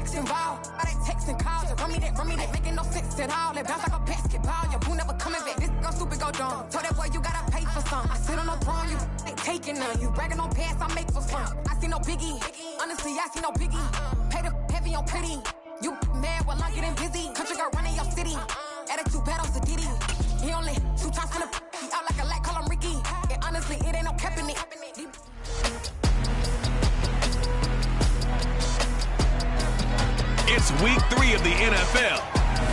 sex involved. All that text and calls, just run me that, making no sense at all. They bounce like a basketball, your boo never coming back. This go stupid, go dumb. Told that boy you gotta pay for some. I sit on no throne, you ain't taking none. You bragging on past, I make for fun. I see no biggie, honestly, I see no biggie. Pay the heavy on pretty. You mad while I'm getting busy. Country girl running your city. Attitude bad on Diddy. He only 2 times from the he out like a light, call him Ricky. And honestly, it ain't no cap in it. It's week 3 of the NFL,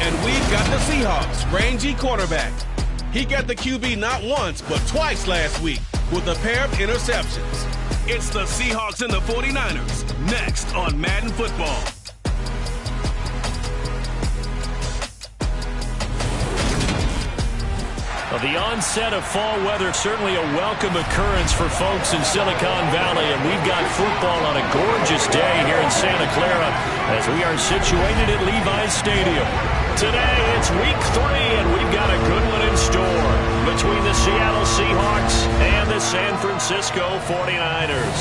and we've got the Seahawks rangy quarterback. He got the QB not once, but twice last week with a pair of interceptions. It's the Seahawks and the 49ers, next on Madden Football. Well, the onset of fall weather, certainly a welcome occurrence for folks in Silicon Valley, and we've got football on a gorgeous day here in Santa Clara as we are situated at Levi's Stadium. Today, it's week 3, and we've got a good one in store between the Seattle Seahawks and the San Francisco 49ers.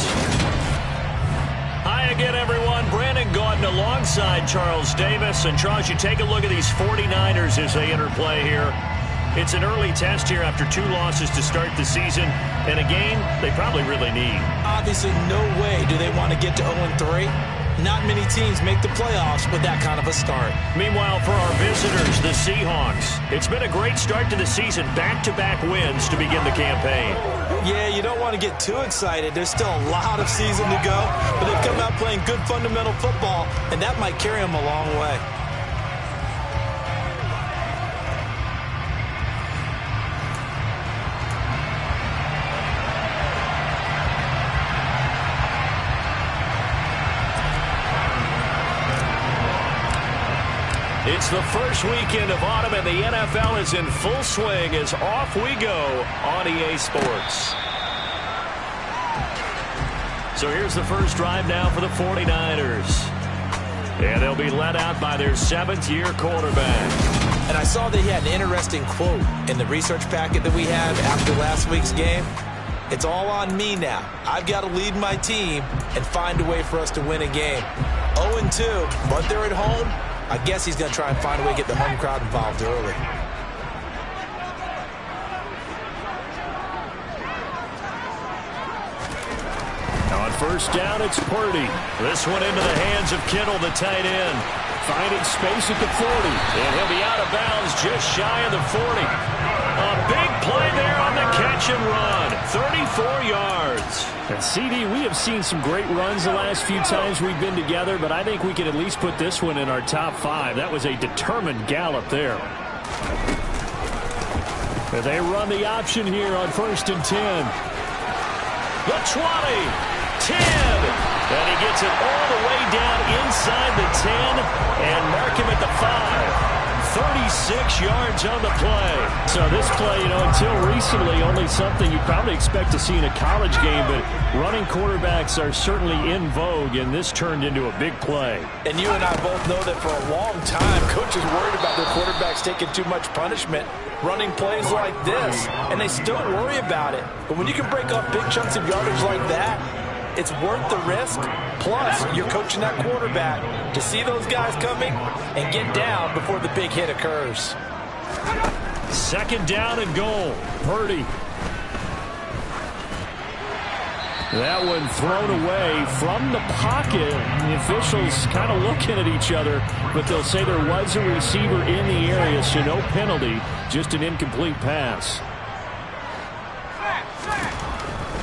Hi again, everyone. Brandon Gaudin alongside Charles Davis. And Charles, you take a look at these 49ers as they interplay here. It's an early test here after 2 losses to start the season, and a game they probably really need. Obviously, no way do they want to get to 0-3. Not many teams make the playoffs with that kind of a start. Meanwhile, for our visitors, the Seahawks, it's been a great start to the season. Back-to-back wins to begin the campaign. Yeah, you don't want to get too excited. There's still a lot of season to go, but they've come out playing good fundamental football, and that might carry them a long way. It's the first weekend of autumn, and the NFL is in full swing as off we go on EA Sports. So here's the first drive now for the 49ers. And they'll be led out by their 7th-year quarterback. And I saw that he had an interesting quote in the research packet that we had after last week's game. It's all on me now. I've got to lead my team and find a way for us to win a game. 0-2, but they're at home. I guess he's going to try and find a way to get the home crowd involved early. On first down, it's Purdy. This one into the hands of Kittle, the tight end. Finding space at the 40. And he'll be out of bounds just shy of the 40. A big play there on the catch and run. 34 yards. And CD, we have seen some great runs the last few times we've been together, but I think we can at least put this one in our top 5. That was a determined gallop there. And they run the option here on 1st and 10. The 20, 10, and he gets it all the way down inside the 10 and mark him at the 5. 36 yards on the play. So this play, until recently, only something you probably expect to see in a college game, but running quarterbacks are certainly in vogue, and this turned into a big play. And you and I both know that for a long time, coaches worried about their quarterbacks taking too much punishment, running plays like this, and they still worry about it. But when you can break up big chunks of yardage like that, it's worth the risk. Plus, you're coaching that quarterback to see those guys coming and get down before the big hit occurs. 2nd down and goal. Purdy. That one thrown away from the pocket. The officials kind of looking at each other, but they'll say there was a receiver in the area, so no penalty, just an incomplete pass.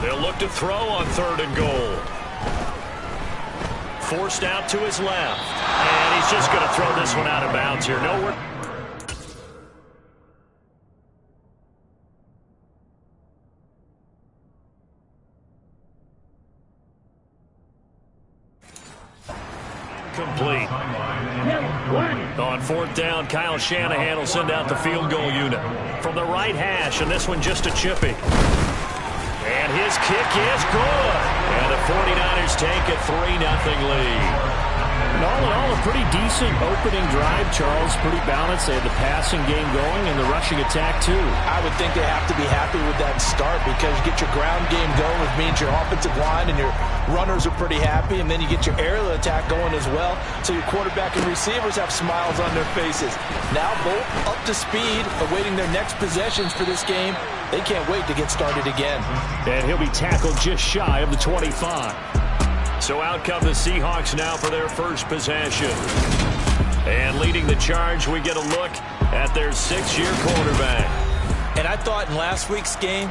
They'll look to throw on 3rd and goal. Forced out to his left. And he's just going to throw this one out of bounds here. Nowhere. Complete. On 4th down, Kyle Shanahan will send out the field goal unit from the right hash, and this one just a chippy. And his kick is good. And the 49ers take a 3-0 lead. And all in all, a pretty decent opening drive, Charles. Pretty balanced. They had the passing game going and the rushing attack, too. I would think they have to be happy with that start because you get your ground game going, which means your offensive line and your runners are pretty happy, and then you get your aerial attack going as well, so your quarterback and receivers have smiles on their faces. Now both up to speed, awaiting their next possessions for this game. They can't wait to get started again. And he'll be tackled just shy of the 25. So out come the Seahawks now for their first possession. And leading the charge, we get a look at their 6-year quarterback. And I thought in last week's game,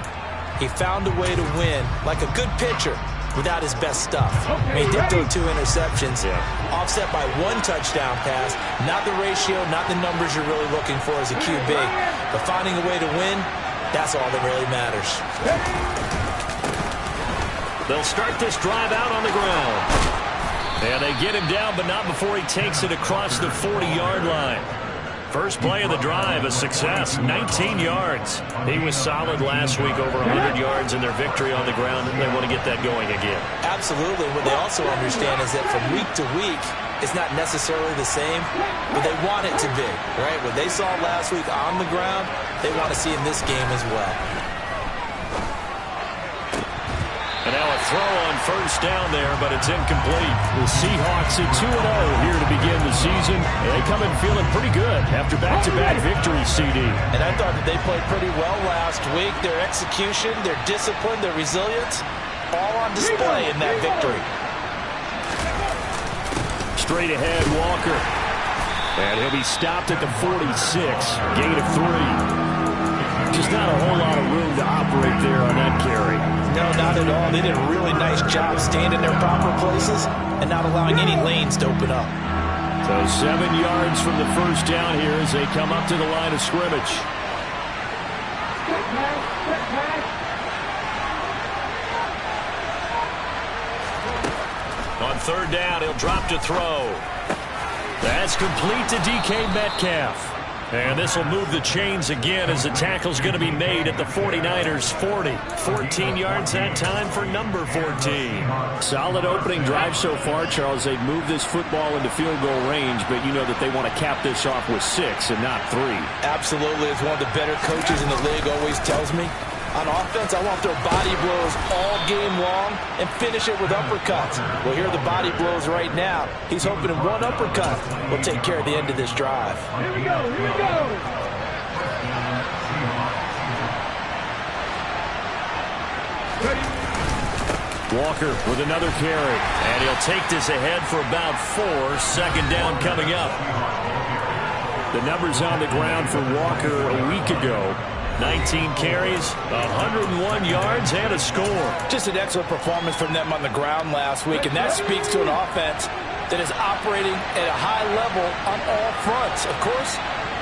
he found a way to win like a good pitcher without his best stuff. He did throw 2 interceptions, offset by 1 touchdown pass. Not the ratio, not the numbers you're really looking for as a QB. But finding a way to win, that's all that really matters. They'll start this drive out on the ground. And they get him down, but not before he takes it across the 40-yard line. First play of the drive, a success, 19 yards. He was solid last week, over 100 yards in their victory on the ground, and they want to get that going again. Absolutely. What they also understand is that from week to week, it's not necessarily the same, but they want it to be, right? What they saw last week on the ground, they want to see in this game as well. And now a throw on first down there, but it's incomplete. The Seahawks at 2-0 here to begin the season. They come in feeling pretty good after back-to-back victories, CD. And I thought that they played pretty well last week. Their execution, their discipline, their resilience, all on display in that victory. Straight ahead, Walker. And he'll be stopped at the 46. Gain of 3. Just not a whole lot of room to operate there on that carry. No, not at all. They did a really nice job staying in their proper places and not allowing any lanes to open up. So 7 yards from the first down here as they come up to the line of scrimmage. On third down, he'll drop to throw. That's complete to DK Metcalf. And this will move the chains again as the tackle's going to be made at the 49ers' 40. 14 yards that time for number 14. Solid opening drive so far, Charles. They've moved this football into field goal range, but you know that they want to cap this off with 6 and not 3. Absolutely. As one of the better coaches in the league always tells me, on offense, I want their body blows all game long and finish it with uppercuts. Well, here are the body blows right now. He's hoping one uppercut will take care of the end of this drive. Here we go, here we go. Walker with another carry. And he'll take this ahead for about 4. Second down coming up. The numbers on the ground for Walker a week ago. 19 carries, 101 yards, and a score. Just an excellent performance from them on the ground last week, and that speaks to an offense that is operating at a high level on all fronts. Of course,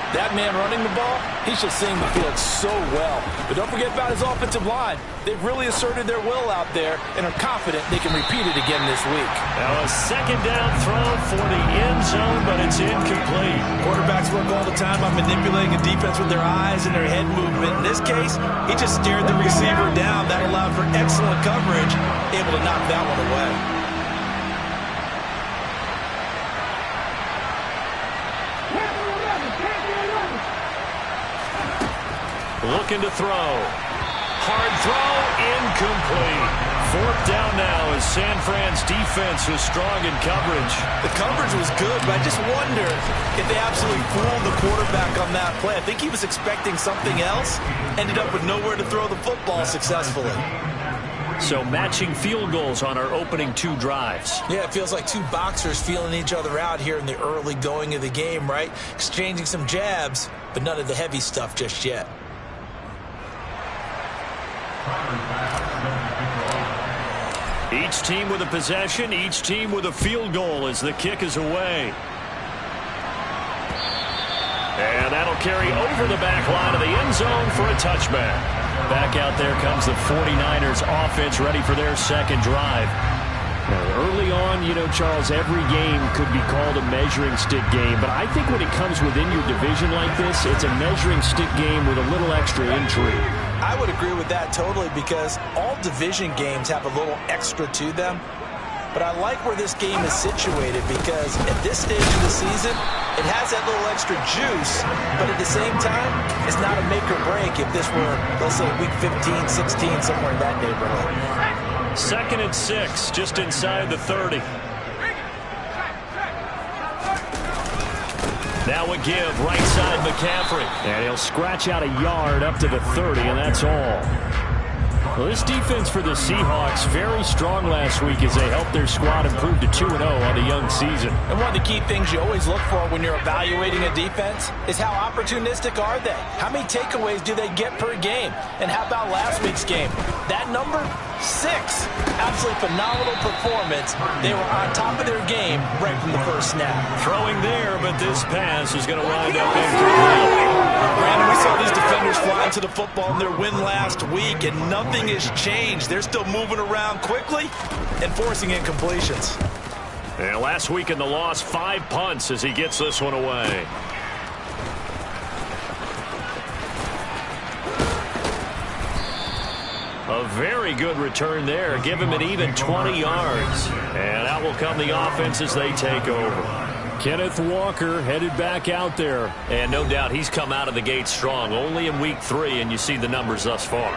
that man running the ball, he's just seeing the field so well. But don't forget about his offensive line. They've really asserted their will out there and are confident they can repeat it again this week. Now a second down throw for the end zone, but it's incomplete. Quarterbacks work all the time on manipulating a defense with their eyes and their head movement. In this case, he just stared the receiver down. That allowed for excellent coverage, able to knock that one away. Looking to throw. Hard throw, incomplete. 4th down now as San Fran's defense was strong in coverage. The coverage was good, but I just wonder if they absolutely fooled the quarterback on that play. I think he was expecting something else, ended up with nowhere to throw the football successfully. So matching field goals on our opening 2 drives. Yeah, it feels like 2 boxers feeling each other out here in the early going of the game, right? Exchanging some jabs, but none of the heavy stuff just yet. Each team with a possession, each team with a field goal as the kick is away. And that'll carry over the back line of the end zone for a touchback. Back out there comes the 49ers offense ready for their second drive. Now, early on, you know, Charles, every game could be called a measuring stick game. But I think when it comes within your division like this, it's a measuring stick game with a little extra intrigue. I I would agree with that totally because all division games have a little extra to them. But I like where this game is situated because at this stage of the season, it has that little extra juice, but at the same time, it's not a make or break if this were, let's say, week 15, 16, somewhere in that neighborhood. 2nd and 6, just inside the 30. Now a give, right side McCaffrey. And he'll scratch out a yard up to the 30, and that's all. Well, this defense for the Seahawks, very strong last week as they helped their squad improve to 2-0 on the young season. And one of the key things you always look for when you're evaluating a defense is how opportunistic are they? How many takeaways do they get per game? And how about last week's game? That number, 6. Absolutely phenomenal performance. They were on top of their game right from the first snap. Throwing there, but this pass is going to wind up incomplete. Brandon, we saw these defenders fly into the football in their win last week, and nothing has changed. They're still moving around quickly and forcing incompletions. And last week in the loss, 5 punts as he gets this one away. A very good return there. Give him an even 20 yards. And out will come the offense as they take over. Kenneth Walker headed back out there. And no doubt he's come out of the gate strong. Only in week 3, and you see the numbers thus far.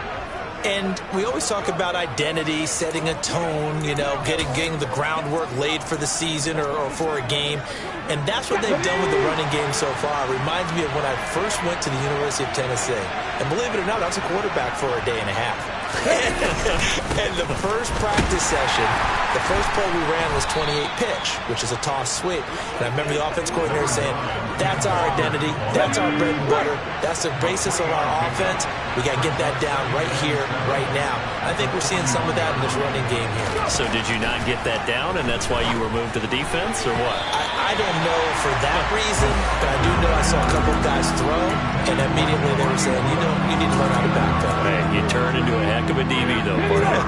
And we always talk about identity, setting a tone, you know, getting the groundwork laid for the season or for a game. And that's what they've done with the running game so far. It reminds me of when I first went to the University of Tennessee. And believe it or not, I was a quarterback for a day and a half. And the first practice session, the first play we ran was 28 pitch, which is a toss sweep. And I remember the offense coordinator saying, that's our identity, that's our bread and butter, that's the basis of our offense. We got to get that down right here, right now. I think we're seeing some of that in this running game here. So did you not get that down, and that's why you were moved to the defense, or what? I don't know for that reason, but I do know I saw a couple of guys throw, and immediately they were saying, you know, you need to learn how to backpedal. Hey, you turn into a heck of a DB, though, partner.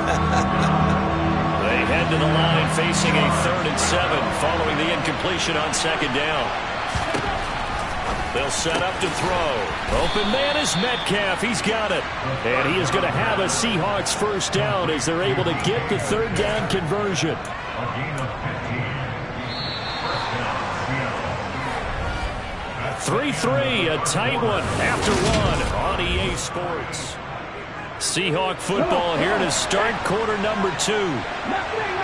They head to the line facing a 3rd and 7 following the incompletion on 2nd down. They'll set up to throw. Open man is Metcalf. He's got it. And he is going to have a Seahawks first down as they're able to get the 3rd down conversion. Three, a tight one after one on EA Sports. Seahawk football here to start quarter number 2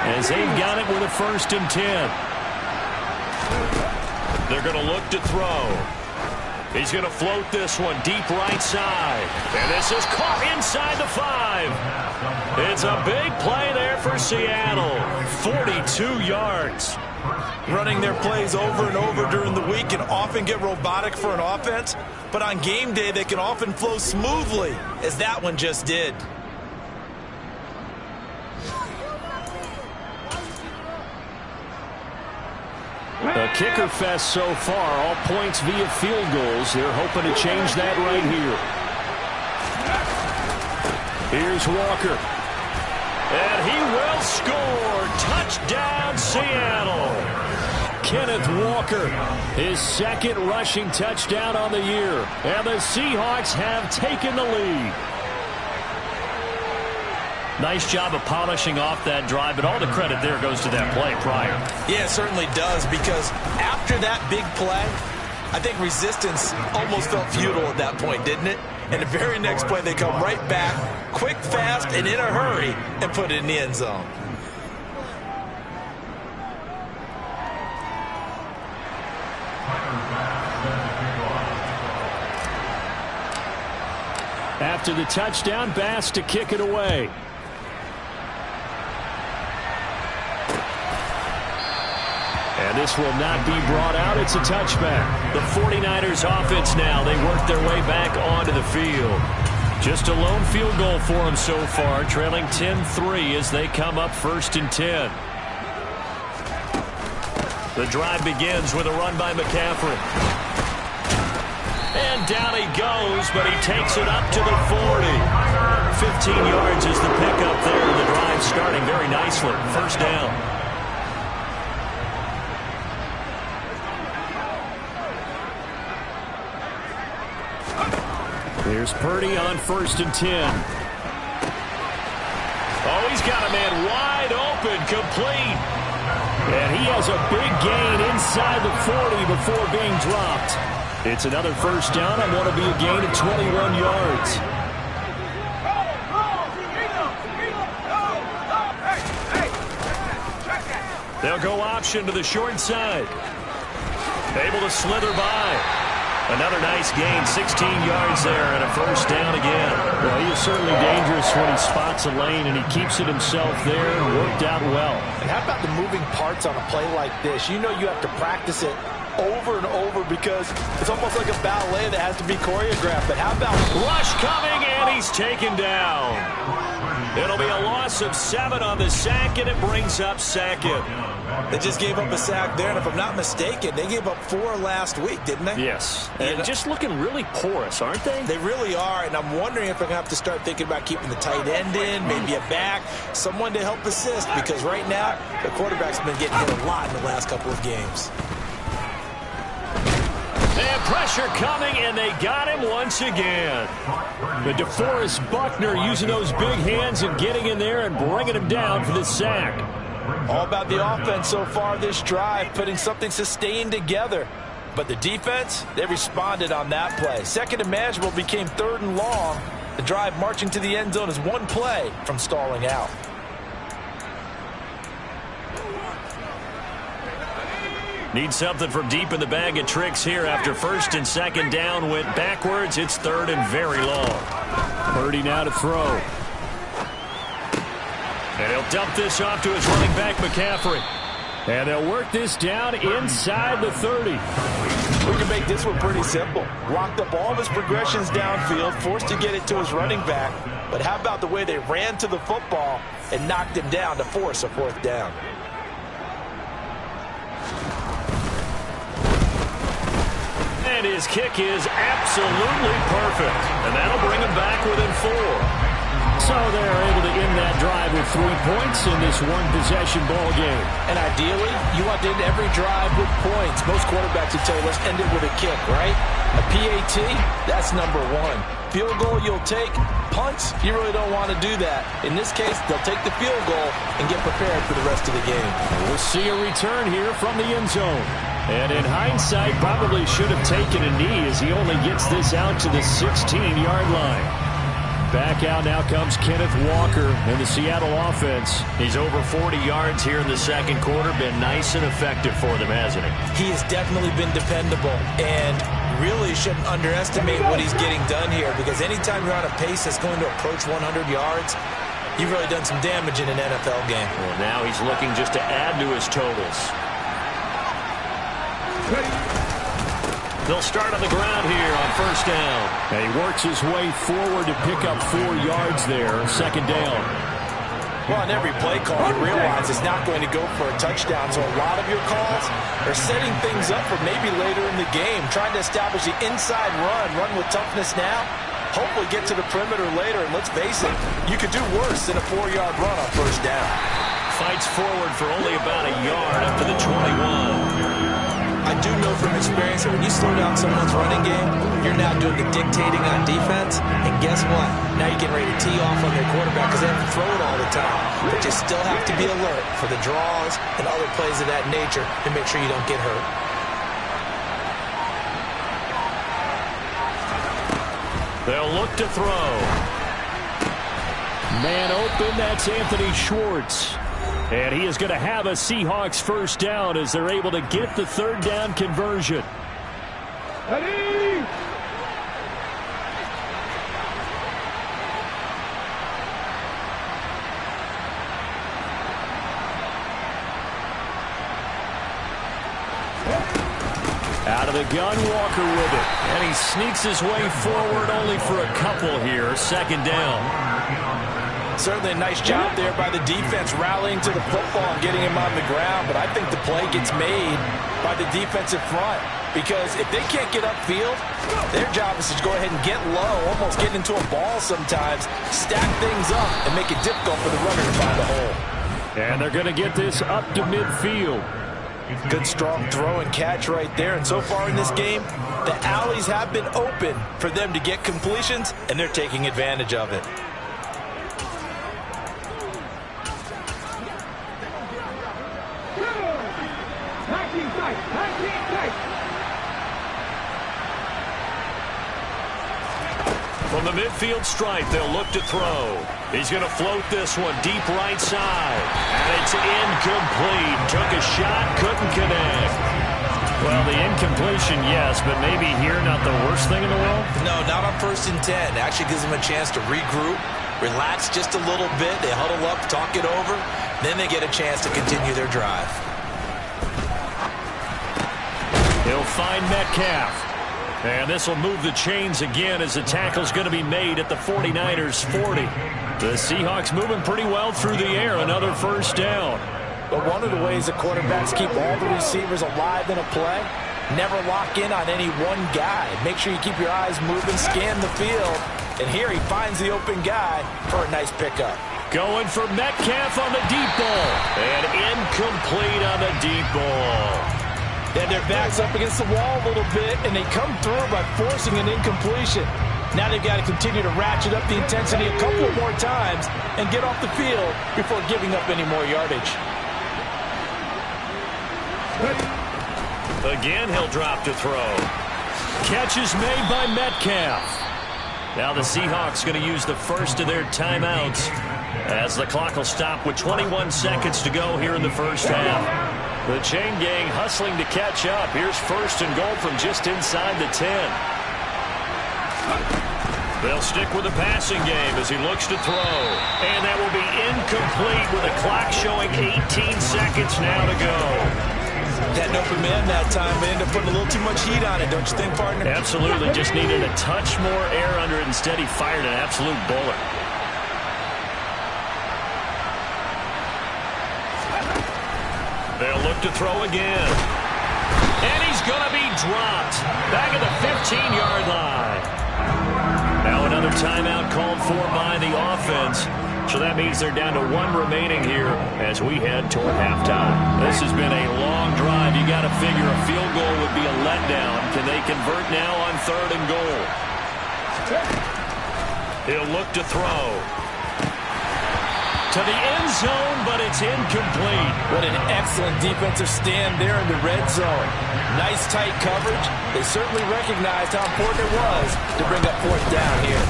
as they've got it with a 1st and 10. They're going to look to throw. He's going to float this one deep right side. And this is caught inside the 5. It's a big play there for Seattle. 42 yards. Running their plays over and over during the week can often get robotic for an offense, but on game day they can often flow smoothly, as that one just did. A kicker fest so far, all points via field goals. They're hoping to change that right here. Here's Walker. And he will score. Touchdown, Seattle. Kenneth Walker, his 2nd rushing touchdown on the year. And the Seahawks have taken the lead. Nice job of polishing off that drive, but all the credit there goes to that play prior. Yeah, it certainly does, because after that big play, I think resistance almost felt futile at that point, didn't it? And the very next play, they come right back, quick, fast, and in a hurry, and put it in the end zone. After the touchdown, Bass to kick it away. And this will not be brought out. It's a touchback. The 49ers offense now. They work their way back onto the field. Just a lone field goal for them so far, trailing 10-3 as they come up 1st and 10. The drive begins with a run by McCaffrey. And down he goes, but he takes it up to the 40. 15 yards is the pickup there. The drive starting very nicely. 1st down. Here's Purdy on 1st and 10. Oh, he's got a man wide open, complete. And he has a big gain inside the 40 before being dropped. It's another first down on what will be a gain of 21 yards. They'll go option to the short side. Able to slither by. Another nice gain, 16 yards there, and a first down again. Well, he is certainly dangerous when he spots a lane, and he keeps it himself there and worked out well. And how about the moving parts on a play like this? You know you have to practice it over and over because it's almost like a ballet that has to be choreographed. But how about rush coming, and he's taken down. It'll be a loss of 7 on the sack, and it brings up 2nd. They just gave up a sack there, and if I'm not mistaken, they gave up 4 last week, didn't they? Yes, and just looking really porous, aren't they? They really are, and I'm wondering if they're going to have to start thinking about keeping the tight end in, maybe a back, someone to help assist, because right now, the quarterback's been getting hit a lot in the last couple of games. They have pressure coming, and they got him once again. But DeForest Buckner using those big hands and getting in there and bringing him down for the sack. All about the offense so far this drive, putting something sustained together. But the defense, they responded on that play. 2nd and manageable became 3rd and long. The drive marching to the end zone is 1 play from stalling out. Need something from deep in the bag of tricks here after 1st and 2nd down went backwards. It's 3rd and very long. Purdy now to throw. And he'll dump this off to his running back, McCaffrey. And they'll work this down inside the 30. We can make this one pretty simple. Locked up all of his progressions downfield, forced to get it to his running back. But how about the way they ran to the football and knocked him down to force a 4th down? And his kick is absolutely perfect. And that'll bring him back within 4. So they're able to end that drive with 3 points in this one-possession ball game. And ideally, you want to end every drive with points. Most quarterbacks would tell you, let's end it with a kick, right? A PAT, that's number 1. Field goal you'll take. Punts, you really don't want to do that. In this case, they'll take the field goal and get prepared for the rest of the game. We'll see a return here from the end zone. And in hindsight, probably should have taken a knee as he only gets this out to the 16-yard line. Back out now comes Kenneth Walker in the Seattle offense. He's over 40 yards here in the 2nd quarter. Been nice and effective for them, hasn't he? He has definitely been dependable and really shouldn't underestimate what he's getting done here, because anytime you're on a pace that's going to approach 100 yards, you've really done some damage in an NFL game. Well, now he's looking just to add to his totals. They'll start on the ground here on 1st down. And he works his way forward to pick up 4 yards there, 2nd down. Well, on every play call, you realize it's not going to go for a touchdown, so a lot of your calls are setting things up for maybe later in the game, trying to establish the inside run with toughness now, hopefully get to the perimeter later, and let's face it, you could do worse than a 4-yard run on 1st down. Fights forward for only about a yard up to the 21. I do know from experience that when you slow down someone's running game, you're now doing the dictating on defense. And guess what? Now you're getting ready to tee off on their quarterback because they have to throw it all the time. But you still have to be alert for the draws and other plays of that nature to make sure you don't get hurt. They'll look to throw. Man open, that's Anthony Schwartz. And he is going to have a Seahawks 1st down as they're able to get the 3rd down conversion. Ready? Out of the gun, Walker with it. And he sneaks his way forward only for a couple here. 2nd down. Certainly a nice job there by the defense rallying to the football and getting him on the ground. But I think the play gets made by the defensive front, because if they can't get upfield, their job is to go ahead and get low, almost get into a ball sometimes, stack things up, and make it difficult for the runner to find a hole. And they're going to get this up to midfield. Good strong throw and catch right there. And so far in this game, the alleys have been open for them to get completions, and they're taking advantage of it. From the midfield stripe, they'll look to throw. He's going to float this one deep right side. And it's incomplete. Took a shot, couldn't connect. Well, the incompletion, yes, but maybe here not the worst thing in the world? No, not on 1st and 10. Actually gives them a chance to regroup, relax just a little bit. They huddle up, talk it over. Then they get a chance to continue their drive. He'll find Metcalf. And this will move the chains again as the tackle's going to be made at the 49ers 40. The Seahawks moving pretty well through the air. Another first down. But one of the ways the quarterbacks keep all the receivers alive in a play, never lock in on any one guy. Make sure you keep your eyes moving, scan the field. And here he finds the open guy for a nice pickup. Going for Metcalf on the deep ball. And incomplete on the deep ball. Then their backs up against the wall a little bit, and they come through by forcing an incompletion. Now they've got to continue to ratchet up the intensity a couple of more times and get off the field before giving up any more yardage. Again, he'll drop to throw. Catch is made by Metcalf. Now the Seahawks going to use the first of their timeouts as the clock will stop with 21 seconds to go here in the first half. The chain gang hustling to catch up. Here's 1st and goal from just inside the 10. They'll stick with the passing game as he looks to throw. And that will be incomplete with the clock showing 18 seconds now to go. That open man that time may end up putting a little too much heat on it, don't you think, partner? Absolutely. Just needed a touch more air under it. Instead, he fired an absolute bullet. They'll look to throw again. And he's going to be dropped. Back at the 15-yard line. Now another timeout called for by the offense. So that means they're down to 1 remaining here as we head toward halftime. This has been a long drive. You got to figure a field goal would be a letdown. Can they convert now on 3rd and goal? He'll look to throw. To the end zone, but it's incomplete. What an excellent defensive stand there in the red zone. Nice tight coverage. They certainly recognized how important it was to bring up 4th down here.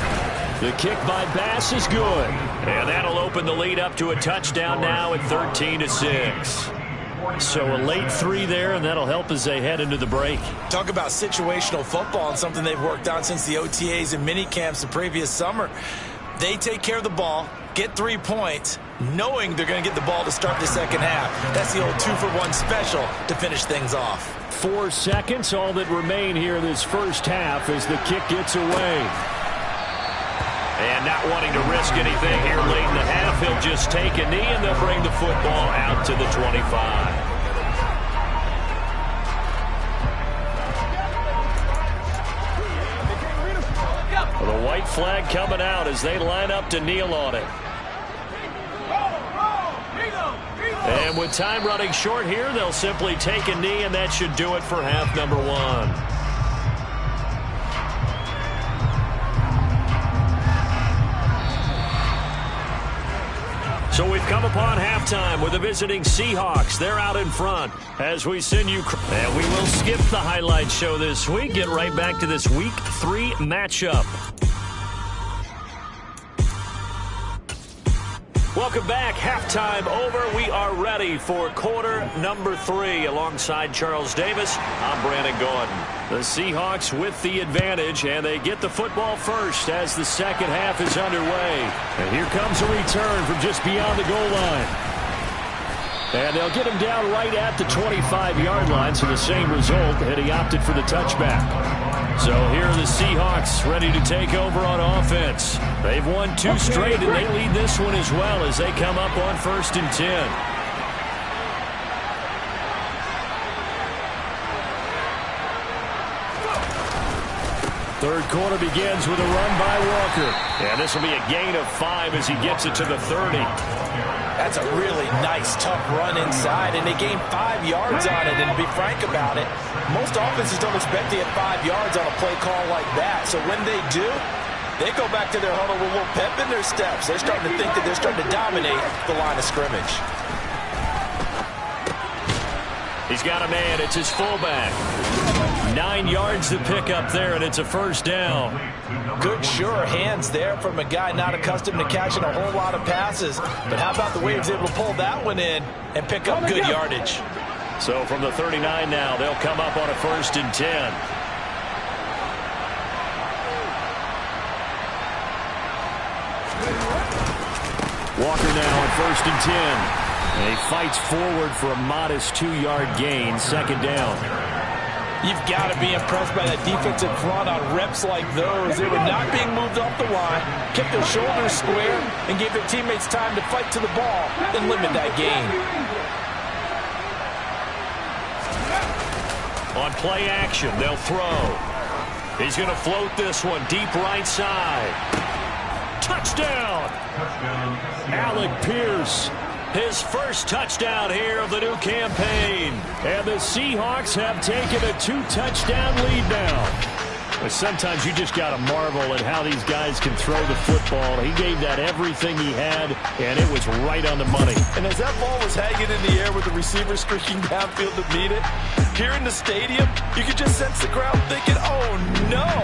The kick by Bass is good. And that'll open the lead up to a touchdown now at 13-6. So a late 3 there, and that'll help as they head into the break. Talk about situational football and something they've worked on since the OTAs and mini camps the previous summer. They take care of the ball, get 3 points, knowing they're going to get the ball to start the second half. That's the old 2-for-1 special to finish things off. 4 seconds, all that remain here this first half as the kick gets away. And not wanting to risk anything here late in the half, he'll just take a knee and they'll bring the football out to the 25. The white flag coming out as they line up to kneel on it. And with time running short here, they'll simply take a knee, and that should do it for half number 1. So we've come upon halftime with the visiting Seahawks. They're out in front as we send you. And we will skip the highlight show this week. Get right back to this Week 3 matchup. Welcome back. Halftime over. We are ready for quarter number 3. Alongside Charles Davis, I'm Brandon Gordon. The Seahawks with the advantage, and they get the football first as the second half is underway. And here comes a return from just beyond the goal line. And they'll get him down right at the 25-yard line, so the same result, and he opted for the touchback. So here are the Seahawks ready to take over on offense. They've won 2 straight, and they lead this one as well as they come up on 1st and 10. Third quarter begins with a run by Walker. And this will be a gain of 5 as he gets it to the 30. That's a really nice, tough run inside, and they gained 5 yards on it. And to be frank about it, most offenses don't expect to get 5 yards on a play call like that. So when they do, they go back to their huddle with a little pep in their steps. They're starting to think that they're starting to dominate the line of scrimmage. He's got a man. It's his fullback. 9 yards to pick up there, and it's a first down. Good, sure hands there from a guy not accustomed to catching a whole lot of passes. But how about the way he was able to pull that one in and pick up good yardage? So from the 39 now, they'll come up on a 1st and 10. Walker now on 1st and 10. And he fights forward for a modest 2-yard gain, 2nd down. You've got to be impressed by that defensive front on reps like those. They were not being moved off the line, kept their shoulders square, and gave their teammates time to fight to the ball and limit that gain. On play action, they'll throw. He's going to float this one deep right side. Touchdown! Alec Pierce. His first touchdown here of the new campaign. And the Seahawks have taken a 2-touchdown lead now. But sometimes you just got to marvel at how these guys can throw the football. He gave that everything he had, and it was right on the money. And as that ball was hanging in the air with the receiver streaking downfield to meet it, here in the stadium, you could just sense the crowd thinking, oh, no.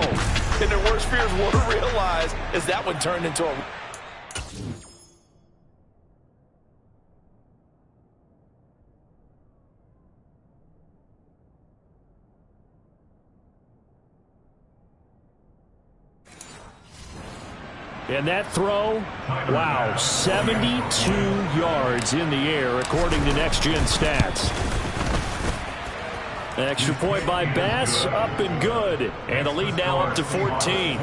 And their worst fears won't realize as that one turned into a... And that throw, wow, 72 yards in the air, according to Next Gen Stats. An extra point by Bass, up and good. And the lead now up to 14.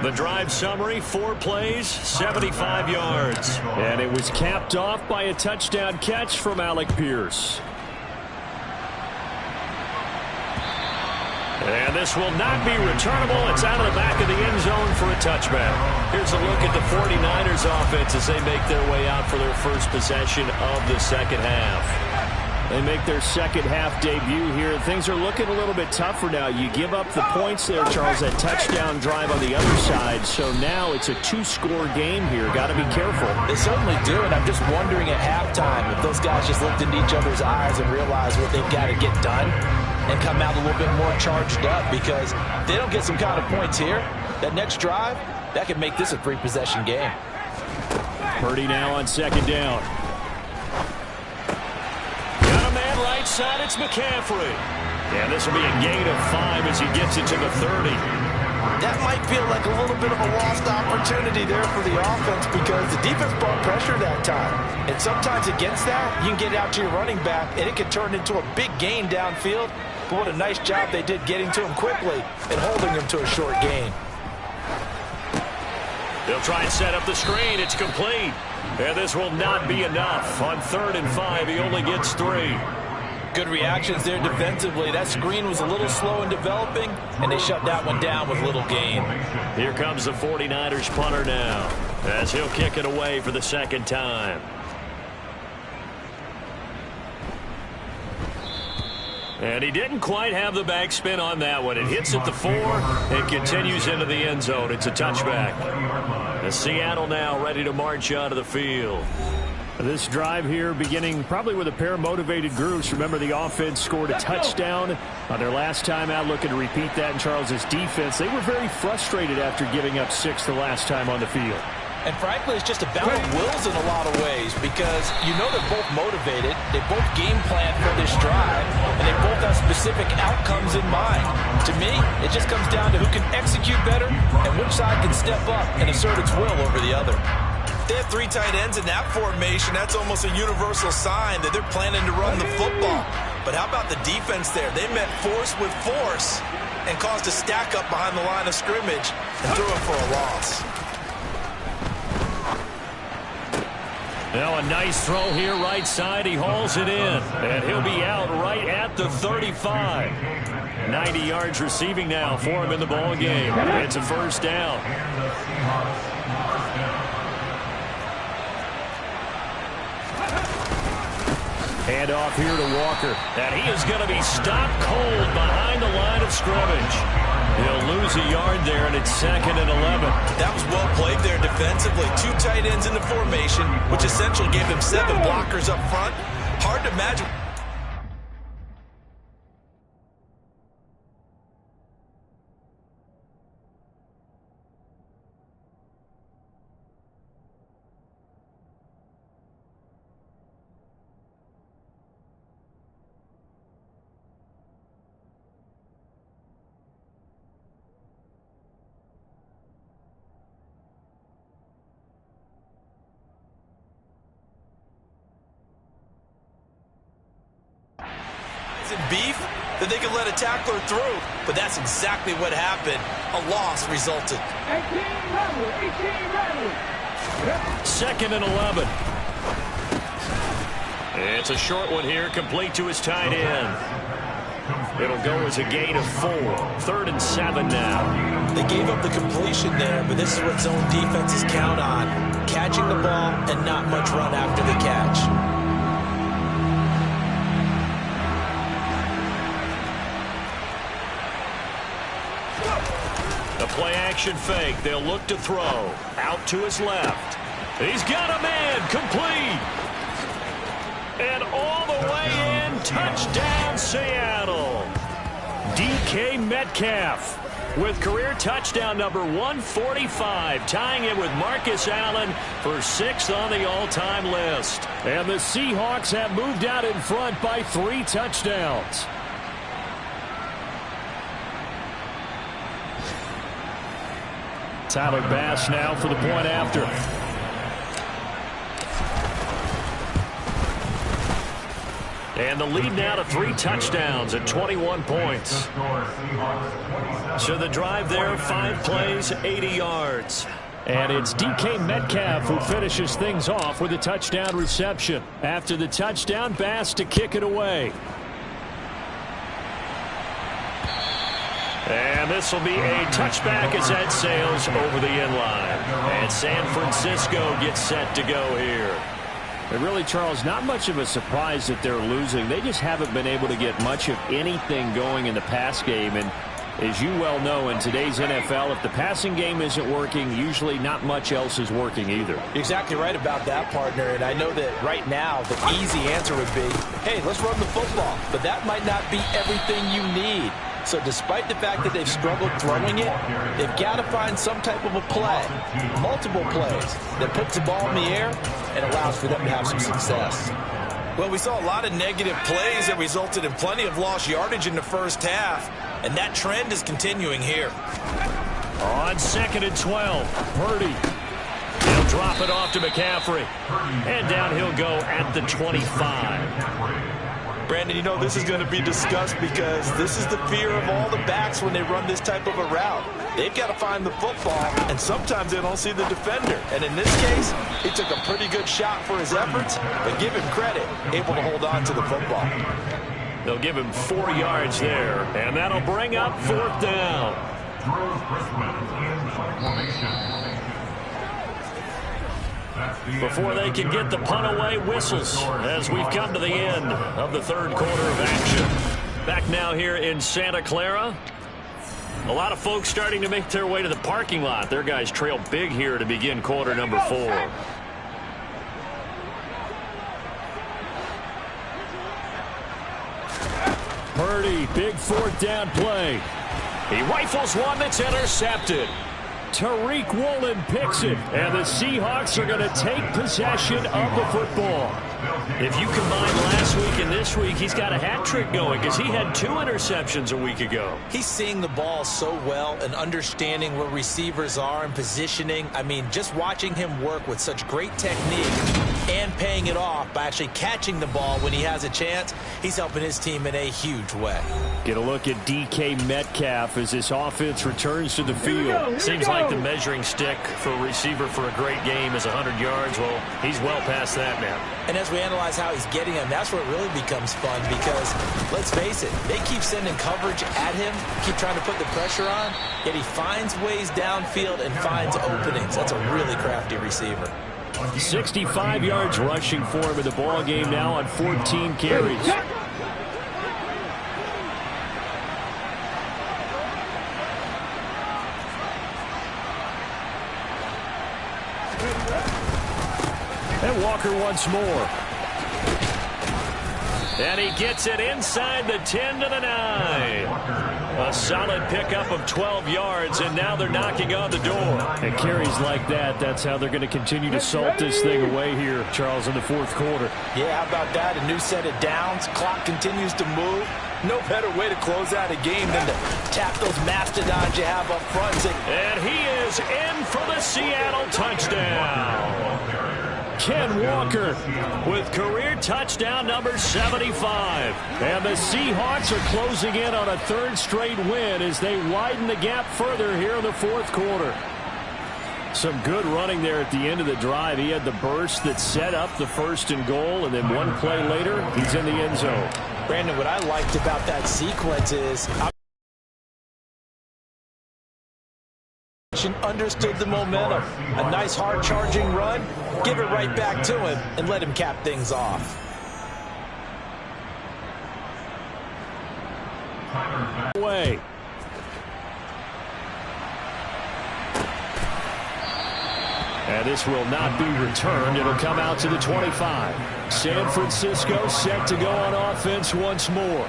The drive summary, 4 plays, 75 yards. And it was capped off by a touchdown catch from Alec Pierce. And this will not be returnable. It's out of the back of the end zone for a touchback. Here's a look at the 49ers offense as they make their way out for their first possession of the second half. They make their second half debut here. Things are looking a little bit tougher now. You give up the points there, Charles, that touchdown drive on the other side. So now it's a 2-score game here. Got to be careful. They certainly do, and I'm just wondering at halftime if those guys just looked into each other's eyes and realized what they've got to get done and come out a little bit more charged up, because if they don't get some kind of points here, that next drive, that could make this a 3-possession game. Purdy now on 2nd down. Got a man right side, it's McCaffrey. And this will be a gain of 5 as he gets it to the 30. That might feel like a little bit of a lost opportunity there for the offense, because the defense brought pressure that time. And sometimes against that, you can get out to your running back, and it can turn into a big gain downfield. But what a nice job they did getting to him quickly and holding him to a short gain. They'll try and set up the screen. It's complete. And this will not be enough. On 3rd and 5, he only gets 3. Good reactions there defensively. That screen was a little slow in developing, and they shut that one down with little gain. Here comes the 49ers punter now, as he'll kick it away for the 2nd time. And he didn't quite have the backspin on that one. It hits at the 4 and continues into the end zone. It's a touchback. And Seattle now ready to march out of the field. This drive here beginning probably with a pair of motivated groups. Remember, the offense scored a touchdown on their last time out, looking to repeat that in Charles's defense. They were very frustrated after giving up 6 the last time on the field. And frankly, it's just a battle of wills in a lot of ways, because you know they're both motivated, they both game plan for this drive, and they both have specific outcomes in mind. To me, it just comes down to who can execute better and which side can step up and assert its will over the other. They have 3 tight ends in that formation. That's almost a universal sign that they're planning to run the football. But how about the defense there? They met force with force and caused a stack up behind the line of scrimmage and threw it for a loss. Now a nice throw here right side. He hauls it in, and he'll be out right at the 35. 90 yards receiving now for him in the ball game. It's a first down. Hand off here to Walker. And he is going to be stopped cold behind the line of scrimmage. He'll lose a yard there, and it's 2nd and 11. That was well played there defensively. 2 tight ends in the formation, which essentially gave them 7 blockers up front. Hard to imagine. Beef that they could let a tackler through, but that's exactly what happened. A loss resulted. 2nd and 11. It's a short one here, complete to his tight end. It'll go as a gain of 4. 3rd and 7 now. They gave up the completion there, but this is what zone defenses count on: catching the ball and not much run after the catch. The play-action fake. They'll look to throw. Out to his left. He's got a man. Complete. And all the way in. Touchdown, Seattle. D.K. Metcalf with career touchdown number 145, tying it with Marcus Allen for 6th on the all-time list. And the Seahawks have moved out in front by 3 touchdowns. Tyler Bass now for the point after. And the lead now to 3 touchdowns at 21 points. So the drive there, 5 plays, 80 yards. And it's D.K. Metcalf who finishes things off with a touchdown reception. After the touchdown, Bass to kick it away. And this will be a touchback as that sails over the inline. And San Francisco gets set to go here. And really, Charles, not much of a surprise that they're losing. They just haven't been able to get much of anything going in the pass game. And as you well know, in today's NFL, if the passing game isn't working, usually not much else is working either. You're exactly right about that, partner. And I know that right now the easy answer would be, hey, let's run the football. But that might not be everything you need. So despite the fact that they've struggled throwing it, they've got to find some type of a play, multiple plays, that puts the ball in the air and allows for them to have some success. Well, we saw a lot of negative plays that resulted in plenty of lost yardage in the first half, and that trend is continuing here. On 2nd and 12, Purdy. He'll drop it off to McCaffrey. And down he'll go at the 25. Brandon, you know this is going to be discussed because this is the fear of all the backs when they run this type of a route. They've got to find the football, and sometimes they don't see the defender. And in this case, he took a pretty good shot for his efforts, but give him credit, able to hold on to the football. They'll give him 4 yards there, and that'll bring up 4th down. Before they can get the punt away, whistles as we've come to the end of the 3rd quarter of action. Back now here in Santa Clara. A lot of folks starting to make their way to the parking lot. Their guys trail big here to begin quarter number 4. Purdy, big 4th down play. He rifles one that's intercepted. Tariq Woolen picks it, and the Seahawks are going to take possession of the football. If you combine last week and this week, he's got a hat trick going because he had 2 interceptions a week ago. He's seeing the ball so well and understanding where receivers are and positioning. I mean, just watching him work with such great technique and paying it off by actually catching the ball when he has a chance, he's helping his team in a huge way. Get a look at D.K. Metcalf as this offense returns to the field. Seems like the measuring stick for a receiver for a great game is 100 yards. Well, he's well past that now. And as we analyze how he's getting them, that's where it really becomes fun because, let's face it, they keep sending coverage at him, keep trying to put the pressure on, yet he finds ways downfield and finds openings. That's a really crafty receiver. 65 yards rushing for him in the ball game now on 14 carries. And Walker once more. And he gets it inside the 10 to the 9. A solid pickup of 12 yards, and now they're knocking on the door. And carries like that, that's how they're going to continue to salt this thing away here, Charles, in the fourth quarter. Yeah, how about that? A new set of downs. Clock continues to move. No better way to close out a game than to tap those mastodons you have up front. And he is in for the Seattle touchdown. Ken Walker with career touchdown number 75. And the Seahawks are closing in on a third straight win as they widen the gap further here in the fourth quarter. Some good running there at the end of the drive. He had the burst that set up the 1st and goal, and then one play later, he's in the end zone. Brandon, what I liked about that sequence is understood the momentum. A nice hard-charging run. Give it right back to him and let him cap things off. Way. And this will not be returned. It'll come out to the 25. San Francisco set to go on offense once more.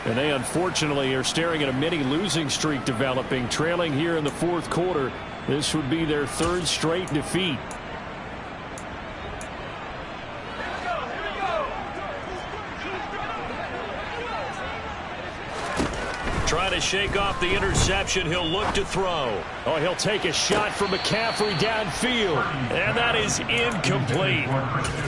And they unfortunately are staring at a mini losing streak developing, trailing here in the fourth quarter. This would be their 3rd straight defeat. Trying to shake off the interception. He'll look to throw. Oh, he'll take a shot from McCaffrey downfield. And that is incomplete.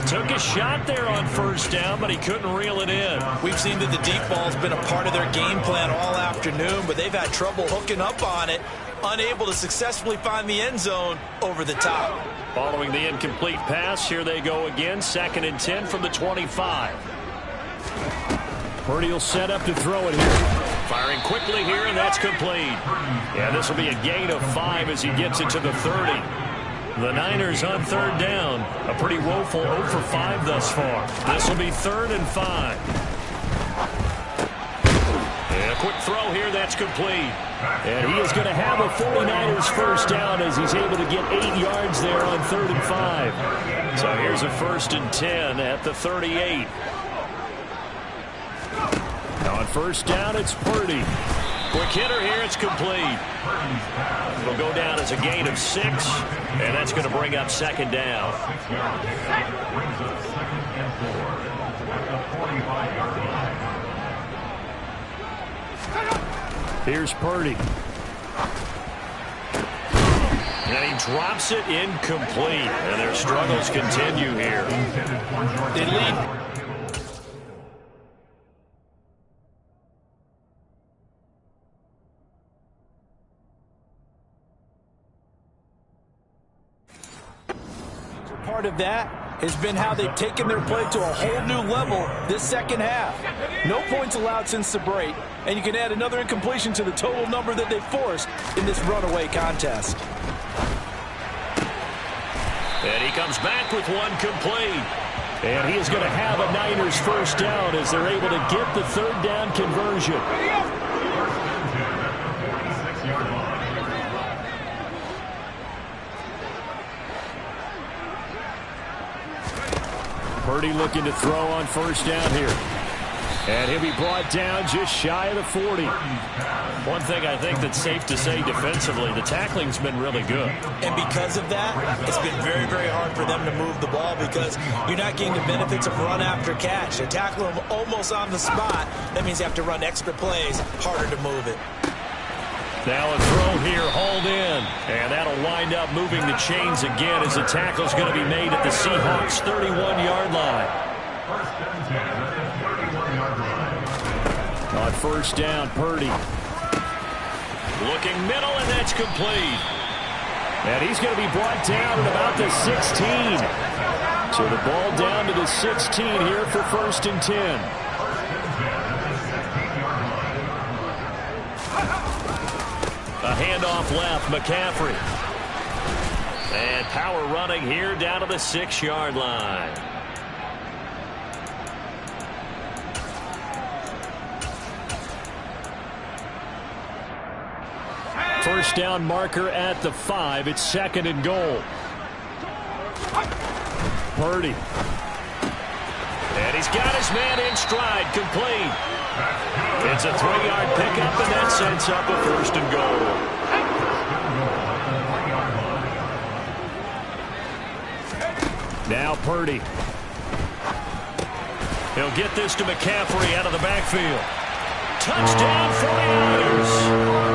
Took a shot there on 1st down, but he couldn't reel it in. We've seen that the deep ball's been a part of their game plan all afternoon, but they've had trouble hooking up on it. Unable to successfully find the end zone over the top. Following the incomplete pass, here they go again. 2nd and 10 from the 25. Purdy will set up to throw it here. Firing quickly here, and that's complete. Yeah, this will be a gain of 5 as he gets it to the 30. The Niners on 3rd down. A pretty woeful 0 for 5 thus far. This will be 3rd and 5. And a quick throw here, that's complete. And he is going to have a 49ers 1st down as he's able to get 8 yards there on 3rd and 5. So here's a 1st and 10 at the 38. Now on 1st down, it's Purdy. Quick hitter here, it's complete. It'll go down as a gain of 6, and that's going to bring up 2nd down. Here's Purdy. And he drops it incomplete. And their struggles continue here. They lead. Part of that has been how they've taken their play to a whole new level this 2nd half. No points allowed since the break, and you can add another incompletion to the total number that they forced in this runaway contest. And he comes back with one complete. And he is going to have a Niners 1st down as they're able to get the 3rd down conversion. Purdy looking to throw on 1st down here. And he'll be brought down just shy of the 40. One thing I think that's safe to say defensively, the tackling's been really good. And because of that, it's been very, very hard for them to move the ball because you're not getting the benefits of run after catch. They tackle them almost on the spot. That means you have to run extra plays, harder to move it. Now a throw here, hauled in. And that'll wind up moving the chains again as the tackle's going to be made at the Seahawks' 31-yard line. On 1st down, Purdy. Looking middle, and that's complete. And he's going to be brought down at about the 16. So the ball down to the 16 here for 1st and 10. A handoff left, McCaffrey. And power running here down to the 6-yard line. First down marker at the 5. It's 2nd and goal. Purdy. And he's got his man in stride, complete. It's a 3-yard pickup, and that sets up a 1st and goal. Now Purdy. He'll get this to McCaffrey out of the backfield. Touchdown 49ers.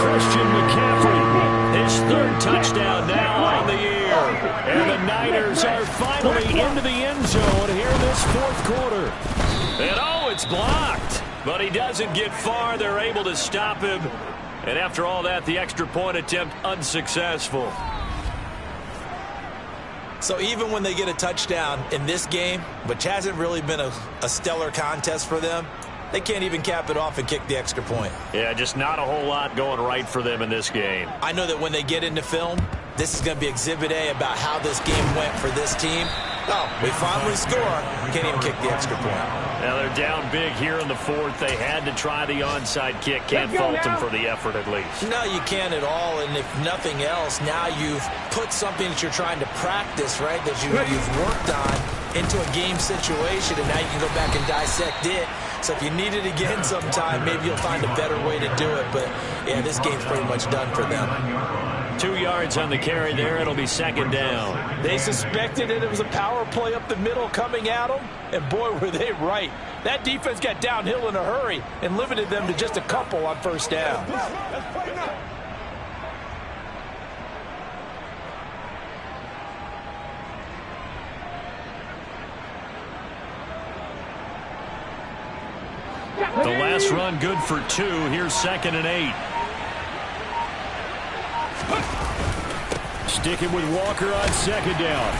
Christian McCaffrey, his 3rd touchdown now on the year. And the Niners are finally into the end zone here in this 4th quarter. And oh, it's blocked. But he doesn't get far. They're able to stop him. And after all that, the extra point attempt unsuccessful. So even when they get a touchdown in this game, which hasn't really been a stellar contest for them, they can't even cap it off and kick the extra point. Yeah, just not a whole lot going right for them in this game. I know that when they get into film, this is going to be Exhibit A about how this game went for this team. Oh, we finally score. Can't even kick the extra point. Now they're down big here in the 4th. They had to try the onside kick. Can't fault them for the effort at least. No, you can't at all. And if nothing else, now you've put something that you're trying to practice, right, that you've worked on into a game situation, and now you can go back and dissect it. So if you need it again sometime, maybe you'll find a better way to do it. But, yeah, this game's pretty much done for them. 2 yards on the carry there. It'll be 2nd down. They suspected it was a power play up the middle coming at them, and boy, were they right. That defense got downhill in a hurry and limited them to just a couple on 1st down. The last run good for 2. Here's 2nd and 8. Sticking with Walker on 2nd down.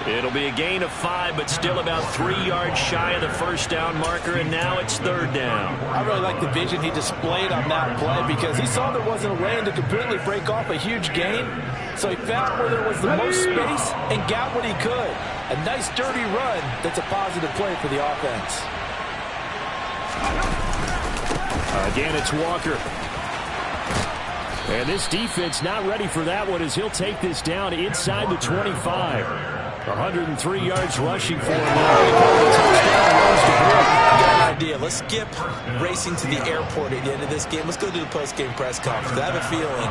It'll be a gain of 5, but still about 3 yards shy of the 1st down marker, and now it's 3rd down. I really like the vision he displayed on that play because he saw there wasn't a lane to completely break off a huge gain, so he found where there was the most space and got what he could. A nice, dirty run that's a positive play for the offense. Again, it's Walker. And this defense not ready for that one as he'll take this down inside the 25. 103 yards rushing for him Got an idea. Let's skip racing to the airport at the end of this game. Let's go to the post-game press conference. I have a feeling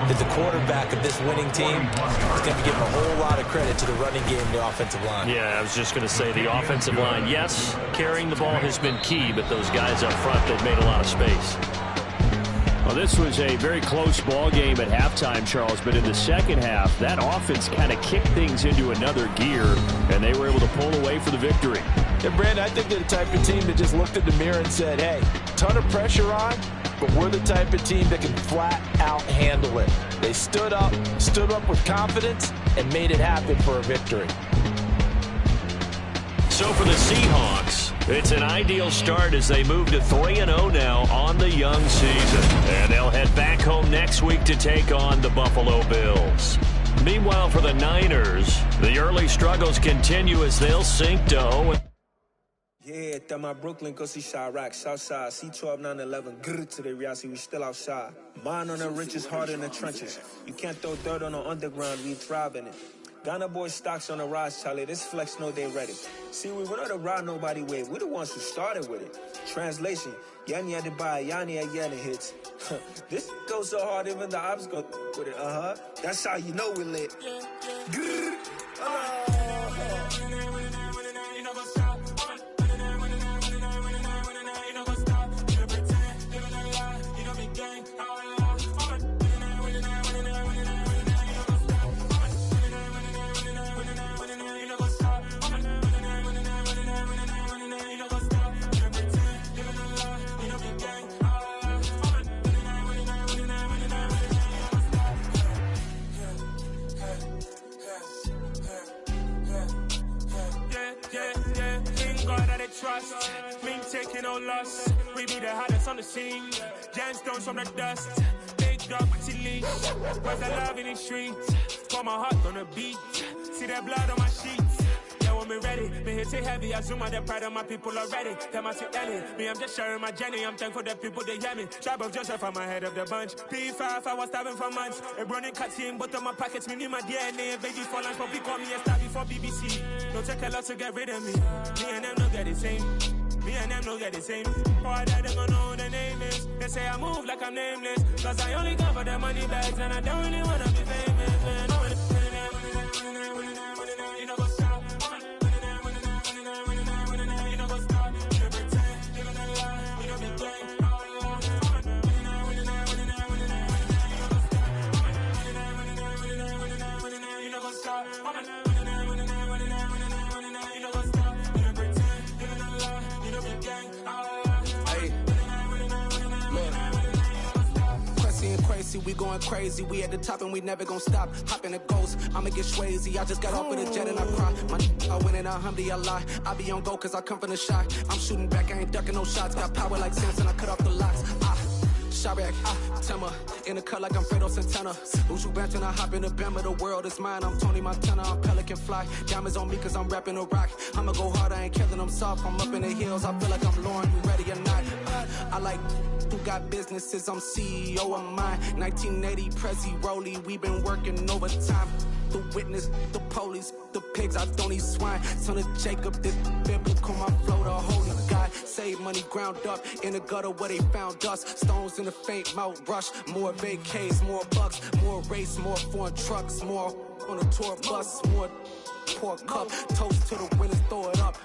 that the quarterback of this winning team is going to be giving a whole lot of credit to the running game and the offensive line. Yeah, I was just going to say the offensive line, yes, carrying the ball has been key, but those guys up front, they've made a lot of space. Well, this was a very close ball game at halftime, Charles, but in the 2nd half, that offense kind of kicked things into another gear, and they were able to pull away for the victory. Yeah, Brandon, I think they're the type of team that just looked in the mirror and said, hey, ton of pressure on, but we're the type of team that can flat out handle it. They stood up with confidence, and made it happen for a victory. So for the Seahawks, it's an ideal start as they move to 3-0 now on the young season. And they'll head back home next week to take on the Buffalo Bills. Meanwhile, for the Niners, the early struggles continue as they'll sink to 0. Yeah, that my Brooklyn, go see Chirac, Southside, C12, 911, grrr to the reality, we still outside. Mine on the riches, hard in the trenches. You can't throw dirt on the underground, we thrive in it. Ghana boys stocks on the rise, Charlie. This flex know they ready. See, we're not a ride nobody wave. We're the ones who started with it. Translation, Yanni had to buy, Yanni had Yanni hits. This goes so hard, even the ops go with it. That's how you know we're lit. Trust, we ain't taking no loss. We be the hottest on the scene. Gemstones from the dust. Big dog, but she leash. Where's the love in the streets? Pour my heart on the beat. See that blood on my sheets. Yeah, when me ready, me hit it heavy. I zoom out the pride of my people already. Tell my sweet Ellie, me, I'm just sharing my journey. I'm thankful that people, they hear me. Tribe of Joseph, I'm ahead of the bunch. P5, I was starving for months. A running cut in, but on my pockets, me need my DNA. Baby for lunch, but call me a star before BBC. Don't take a lot to get rid of me. Me and them don't get the same. Me and them don't get the same. All that they gonna know the name is. They say I move like I'm nameless. Cause I only come for the money bags and I don't really wanna be famous, man. You know what's up? You know what's up? You know pretend. You know that lie. You know be gang. You know what's up? Crazy, we going crazy. We at the top and we never gonna stop. Hop in the ghost, I'ma get swayzy. I just got off with a jet and I cry. I win in alhamdulillah. I be on go cause I come from the shot. I'm shooting back, I ain't ducking no shots. Got power like Samson, I cut off the locks. Shabak, Tema, in the cut like I'm Fredo Santana. Lose you back and I hop in the Bama, the world is mine. I'm Tony Montana, I'm Pelican Fly. Diamonds on me cause I'm rapping a rock. I'ma go hard, I ain't killing them soft. I'm up in the hills, I feel like I'm Lauren, you ready or not? I like who got businesses, I'm CEO of mine. 1980 Prezi Rolly, we been working overtime. The witness, the police, the pigs, I don't eat swine. Son of Jacob, this biblical, my flow, the holy God. Save money ground up in the gutter where they found us. Stones in the faint mouth rush. More vacays, more bucks, more race, more foreign trucks, more on a tour bus, more pork cup. Toast to the winners, throw it up.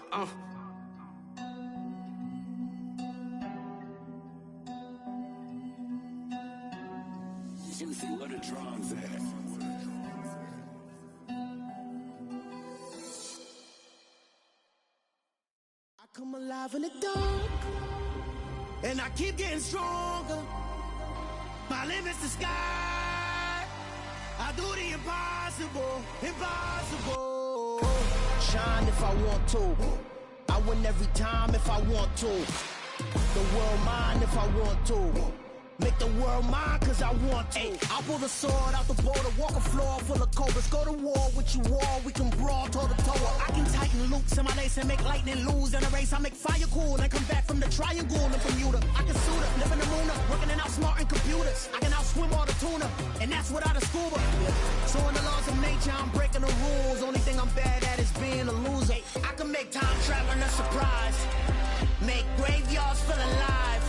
Juicy, what a drums at. I come alive in the dark, and I keep getting stronger. My limit's the sky. I do the impossible, impossible. Shine if I want to. I win every time if I want to. The world mine if I want to. Make the world mine cause I want to. I pull the sword out the border, walk a floor full of cobras. Go to war with you all, we can brawl toe to toe. I can tighten loops in my lace and make lightning lose in a race. I make fire cool and come back from the triangle in Bermuda. I can suit up, live in the moon up, working and outsmarting computers. I can outswim all the tuna, and that's without a scuba. So in the laws of nature, I'm breaking the rules. Only thing I'm bad at is being a loser. I can make time traveling a surprise, make graveyards feel alive.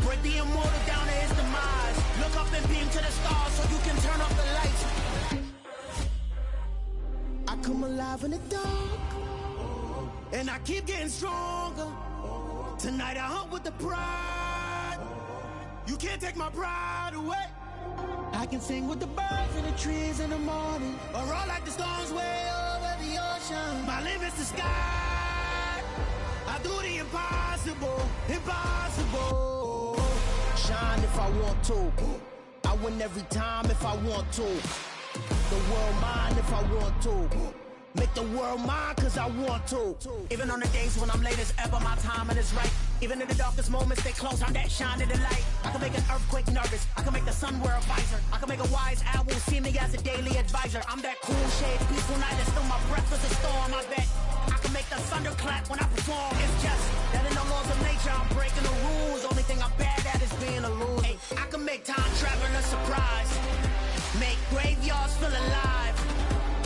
Break the immortal down to his demise. Look up and beam to the stars so you can turn off the lights. I come alive in the dark, and I keep getting stronger. Tonight I hunt with the pride. You can't take my pride away. I can sing with the birds and the trees in the morning, or roll like the storms way over the ocean. My limit's the sky. I do the impossible, impossible. Shine if I want to. I win every time if I want to. The world mine if I want to. Make the world mine cause I want to. Even on the days when I'm late as ever, my timing is right. Even in the darkest moments, stay close, I'm that shining the light. I can make an earthquake nervous, I can make the sun wear a visor. I can make a wise owl see me as a daily advisor. I'm that cool shade, peaceful night, and still my breath is a storm, I bet. I can make the thunder clap when I perform. It's just that in the laws of nature, I'm breaking the rules. Only thing I'm bad at is being a loser. Hey, I can make time traveling a surprise, make graveyards feel alive.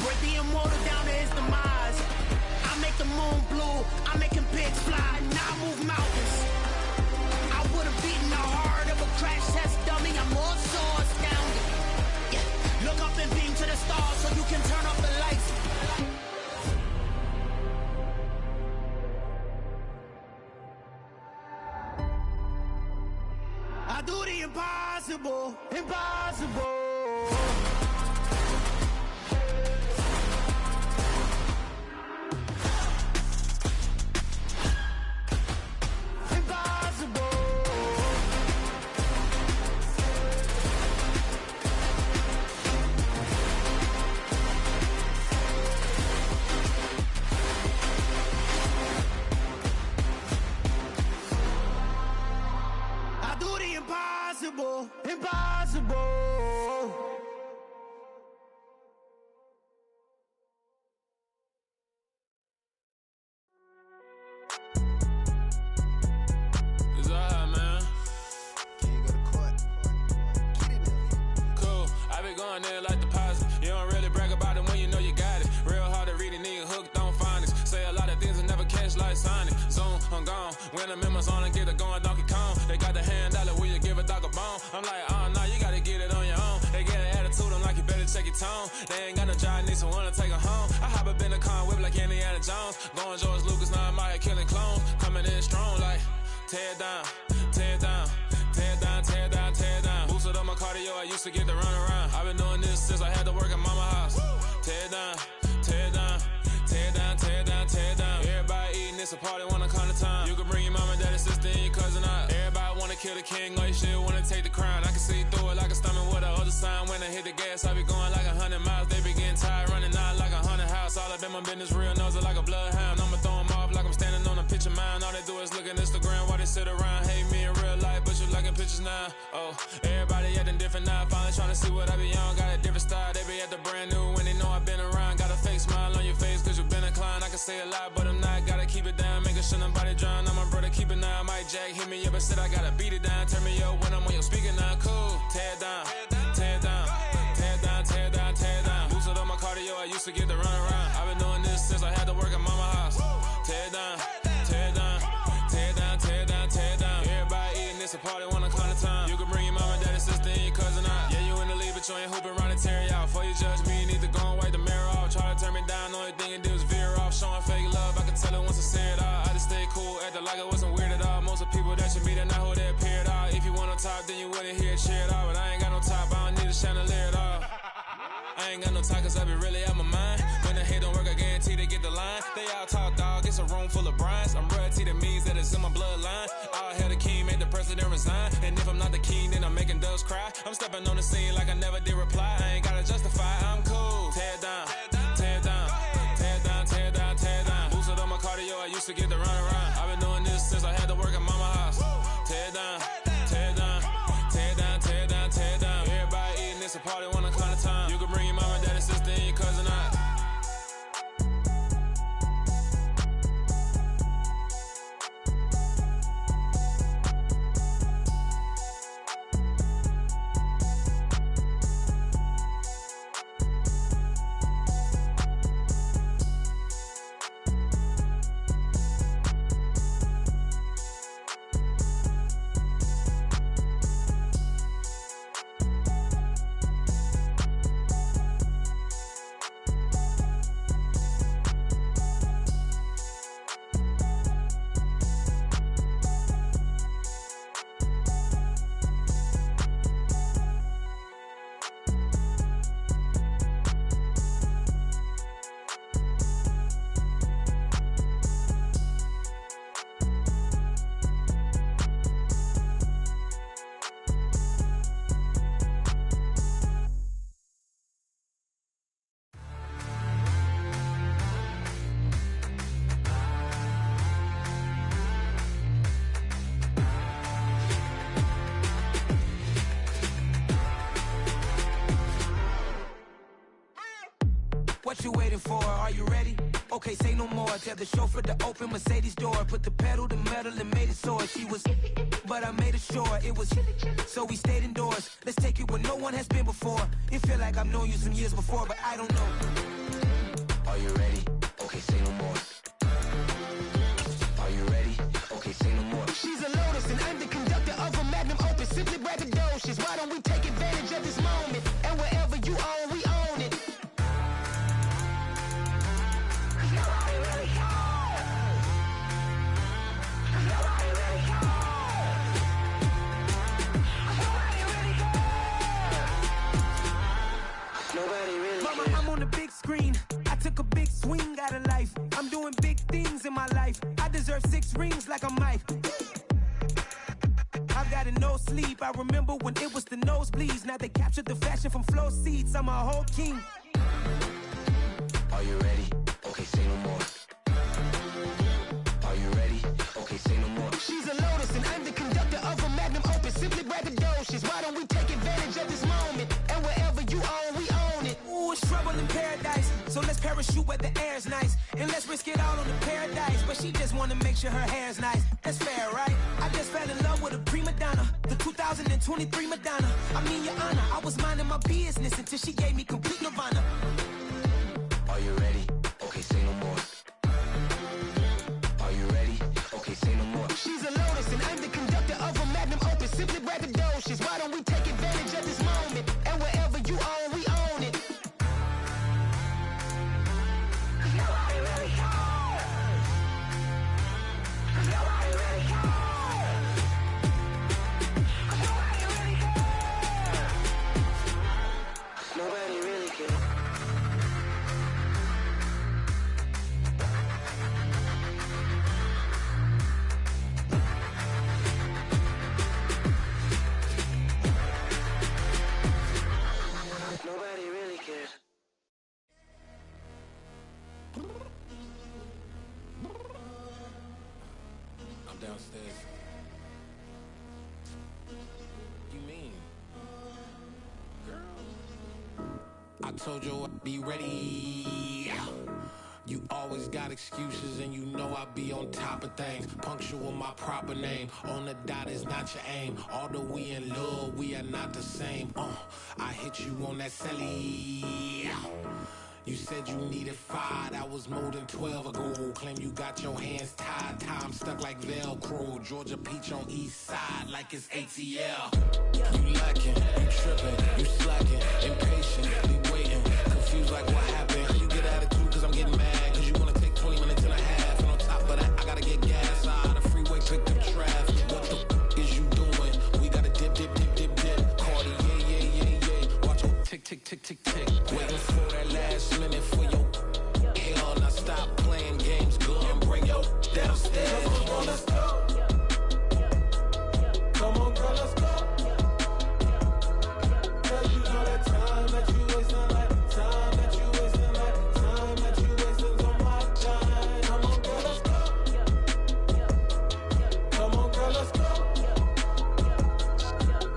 Break the immortal down to his demise. I make the moon blue, I'm making pigs fly. Now I move mountains. I would've beaten the heart of a crash test dummy. I'm more so astounded. Yeah. Look up and beam to the stars so you can turn off the lights. I do the impossible, impossible. Impossible, impossible. impossible. It's alright, man. Can you go to court? Get it now. Cool, I be going there like deposit. You don't really brag about it when you know you got it. Real hard to read a nigga hooked on finance. Say a lot of things and never catch like signing. Zoom, I'm gone. When the members on and get it going Donkey Kong. They got the hand dollar, will you give a dog a bone? I'm like, oh no, you gotta get it on your own. They get an attitude, I'm like, you better check your tone. They ain't got no job, need someone to take her home. I hop up in the car, whip like Indiana Jones. Going George Lucas, now I'm out here killing clones. Coming in strong like, tear down, tear down, tear down, tear down, tear down. Boosted up my cardio, I used to get to run around. I've been doing this since I had to work at mama house. Tear down, tear down, tear down, tear down, tear down. Everybody eating, it's a party, wanna come to time. You can bring your mama, daddy, sister, and your cousin out. Everybody wanna kill the king, like shit, wanna take the crown. I can see through it like a stomach with a other sign. When I hit the gas, I be going like 100 miles. They be getting tired, running out like 100 house. All up in my business, real nose it like a bloodhound. I'ma throw them off like I'm standing on a picture mound. All they do is look at Instagram while they sit around. Hate me in real life, but you liking pictures now. Oh, everybody acting different now. Finally trying to see what I be on. Got a different style, they be at the brand new when they know I've been around. Got a fake smile on your face cause you been inclined. I can say a lot, but I'm not. Gotta keep it down, making sure nobody drown. Now my brother keep it now. Mike Jack hit me up and said I gotta beat it down. Turn me up when I'm on your speaker now. Cool, tear down, tear down, tear down, tear down, tear down. Boosted up my cardio, I used to get to run around. I've been doing this since I had to work at mama house. Tear down, tear down, tear down, tear down, tear down. Everybody eating, it's a party, wanna come to time. You can bring your mama, daddy, sister, and your cousin out. Yeah, you in the league, but you ain't hooping around and tear you out. Before you judge me, you need to go and wipe the mirror off. Try to turn me down, only thing you do is veer off. Showing fake love, I can tell it once I say it all. I just stay cool, acting like it wasn't weird at all. Most of the people that you meet are not who they appear at all. If you want on top, then you wouldn't hear it cheer at all. But I ain't got no top, I don't need a chandelier at all. I ain't got no time cause I be really out my mind. When the hate don't work, I guarantee they get the line. They all talk dog, it's a room full of brines. I'm royalty, that means that it's in my bloodline. All hell the king, made the president resign. And if I'm not the king, then I'm making doves cry. I'm stepping on the scene like I never did reply. I ain't gotta justify, I'm cool. Tear down, tear down, tear down, tear down, tear down. Boosted up my cardio, I used to get to run around. I've been doing this since I had to work at mama house. Tear down, tear down, tear down, tear down, tear down. Everybody eating, it's a party, wanna come to time. You can bring your mama, daddy, sister, and your cousin out. What you waiting for? Are you ready? Okay, say no more. Tell the chauffeur to open Mercedes door. Put the pedal to metal and made it soar. She was, but I made it sure it was. So we stayed indoors. Let's take it where no one has been before. It feel like I've known you some years before, but I don't know. Are you ready? Okay, say no more. Are you ready? Okay, say no more. She's a Lotus and I'm the conductor of a magnum opus. Simply braggadocious. Why don't we take advantage of this moment? And wherever you own, we own it. Mama, I'm on the big screen. I took a big swing out of life. I'm doing big things in my life. I deserve 6 rings like I'm Mike. I've got no sleep. I remember when it was the nosebleeds. Now they captured the fashion from flow seats. I'm a whole king. Are you ready? Okay, say no more. Are you ready? Okay, say no more. She's a Lotus and I'm the conductor of a magnum opus. Simply braggadocious. Why don't we take advantage of Let's parachute where the air's nice. And let's risk it all on the paradise. But she just wanna make sure her hair's nice. That's fair, right? I just fell in love with a prima donna. The 2023 Madonna. I mean, your honor, I was minding my business until she gave me complete nirvana. Are you ready? Okay, say no more. Are you ready? Okay, say no more. She's a lotus and I'm the conductor of a magnum opus. Simply braggadocious. Why don't we take advantage of this moment? And wherever you own, we own it. Nobody really cares. Nobody really cares. Nobody really cares. Nobody really cares. Nobody really cares. I'm downstairs. You mean? Girl, I told you I'd be ready. You always got excuses and you know I be on top of things. Punctual my proper name. On the dot is not your aim. Although we in love, we are not the same. I hit you on that celly. You said you needed 5, that was more than 12 ago. Claim you got your hands tied, time stuck like Velcro. Georgia Peach on east side like it's ATL. You lacking, you tripping, you slacking, impatient, be waiting, confused like what happened. You get attitude cause I'm getting mad, cause you wanna take 20 minutes and a half. And on top of that, I gotta get gas out of the freeway, picked up traffic. What the is you doing? We gotta dip, dip, dip, dip, dip. Cardi, yeah. Watch your tick, tick, tick, tick, tick. Waiting for that last minute for your hell. Now stop playing games, go and bring your downstairs. Come on, girl, let's go. Come on, girl, let's go. Cause you know that time that you wasting, like time that you wasting, like time that you wasting on my time. Come on, girl, let's go. Come on, girl, let's go.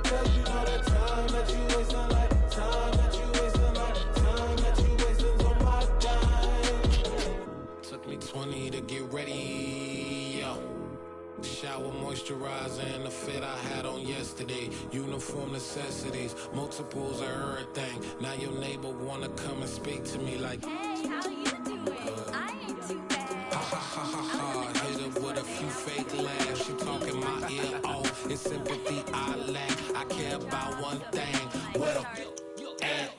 Cause you know that time that you wasting, like time that you wasting, like time that you wasting on my time. Took me 20 to get ready, yo. Shower, moisturizer, and the fit I had on yesterday. Uniform necessities, multiples of everything. Now your neighbor wanna come and speak to me like, hey, how you doing? I ain't too bad. ha ha ha ha ha. Hit her with a few fake laughs. She talking my ear off. It's sympathy I lack. I care about one thing. What a at.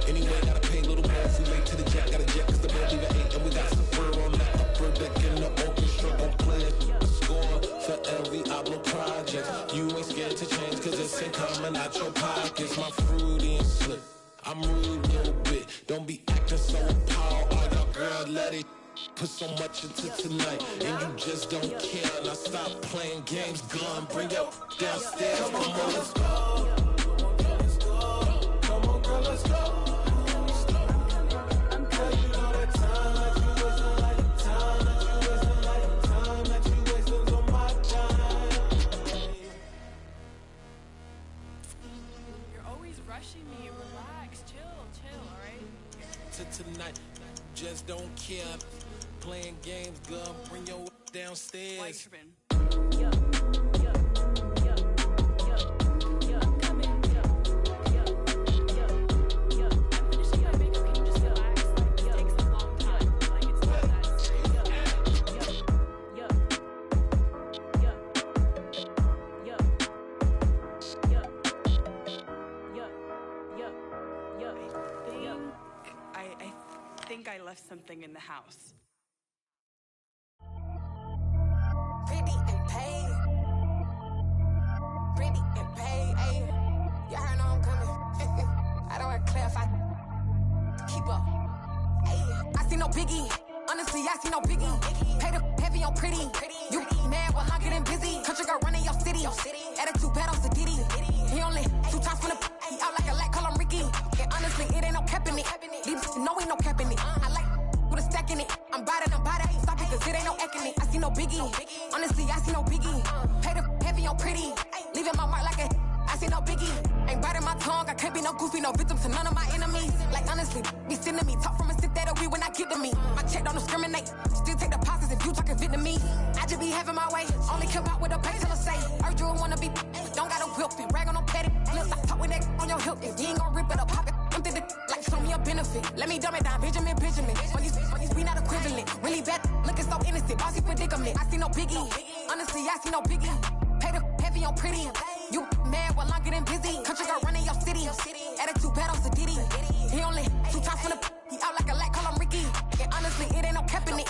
Anyway, gotta pay a little more if we late to the jet. Got a jet cause the bird leave at 8. And we got some fur on that upper deck in the orchestra. Gon' play a score for every Ablo project. You ain't scared to change cause it's ain't coming out your pockets. My fruity and slip. I'm rude a little bit. Don't be acting so appalled. Oh, your girl, let it put so much into tonight. And you just don't care. Now stop playing games. Gun, bring your downstairs. Come on, girl, let's go. Come on, girl, let's go. Cause you know that time that you wasting, like time that you wasting, like time that you wasting on my time. You're always rushing me. Relax, chill, alright? To tonight, just don't care. Playing games, girl, bring your downstairs. Y.T.M. I think I left something in the house. Pretty and paid. Pretty and paid, ayy. Y'all heard I'm coming. I don't want to clarify. Keep up. Ayy. I see no biggie. Honestly, I see no biggie. Pay the heavy on pretty. You mad while I'm getting busy. Country girl running your city. Attitude bad on Sadiddy. He only 2 times from the he out like a light, call him Ricky. And honestly, it ain't no cap in it. These no ain't no cap in it. I like with a stack in it. I'm bad, I ain't stop it cause it ain't no eck in it. I see no biggie. Honestly, I see no biggie. Pay the heavy on pretty. Leaving my mark like a I see no biggie. Ain't biting my tongue, I can't be no goofy, no victim to none of my enemies. Like honestly, be sending me talk from a sit that'll be when I get to me. My check don't discriminate, still take deposits if you talking Vietnamese. I just be having my way, only come out with a pay till I say. Urge you wanna be, don't got a whip and rag on no petty. Look, I talk with that on your hip, if you ain't gon' rip it up, pop it. Empty the like show me a benefit. Let me dumb it down, Benjamin. For these we not equivalent. Really bad, looking so innocent. Bossy predicament. I see no biggie. Honestly, I see no biggie. Pay the heavy on pretty. You mad while I'm getting busy. Country girl running your city. Attitude bad on Diddy. He only 2 times from the he out like a light, call him Ricky. And honestly, it ain't no capping it.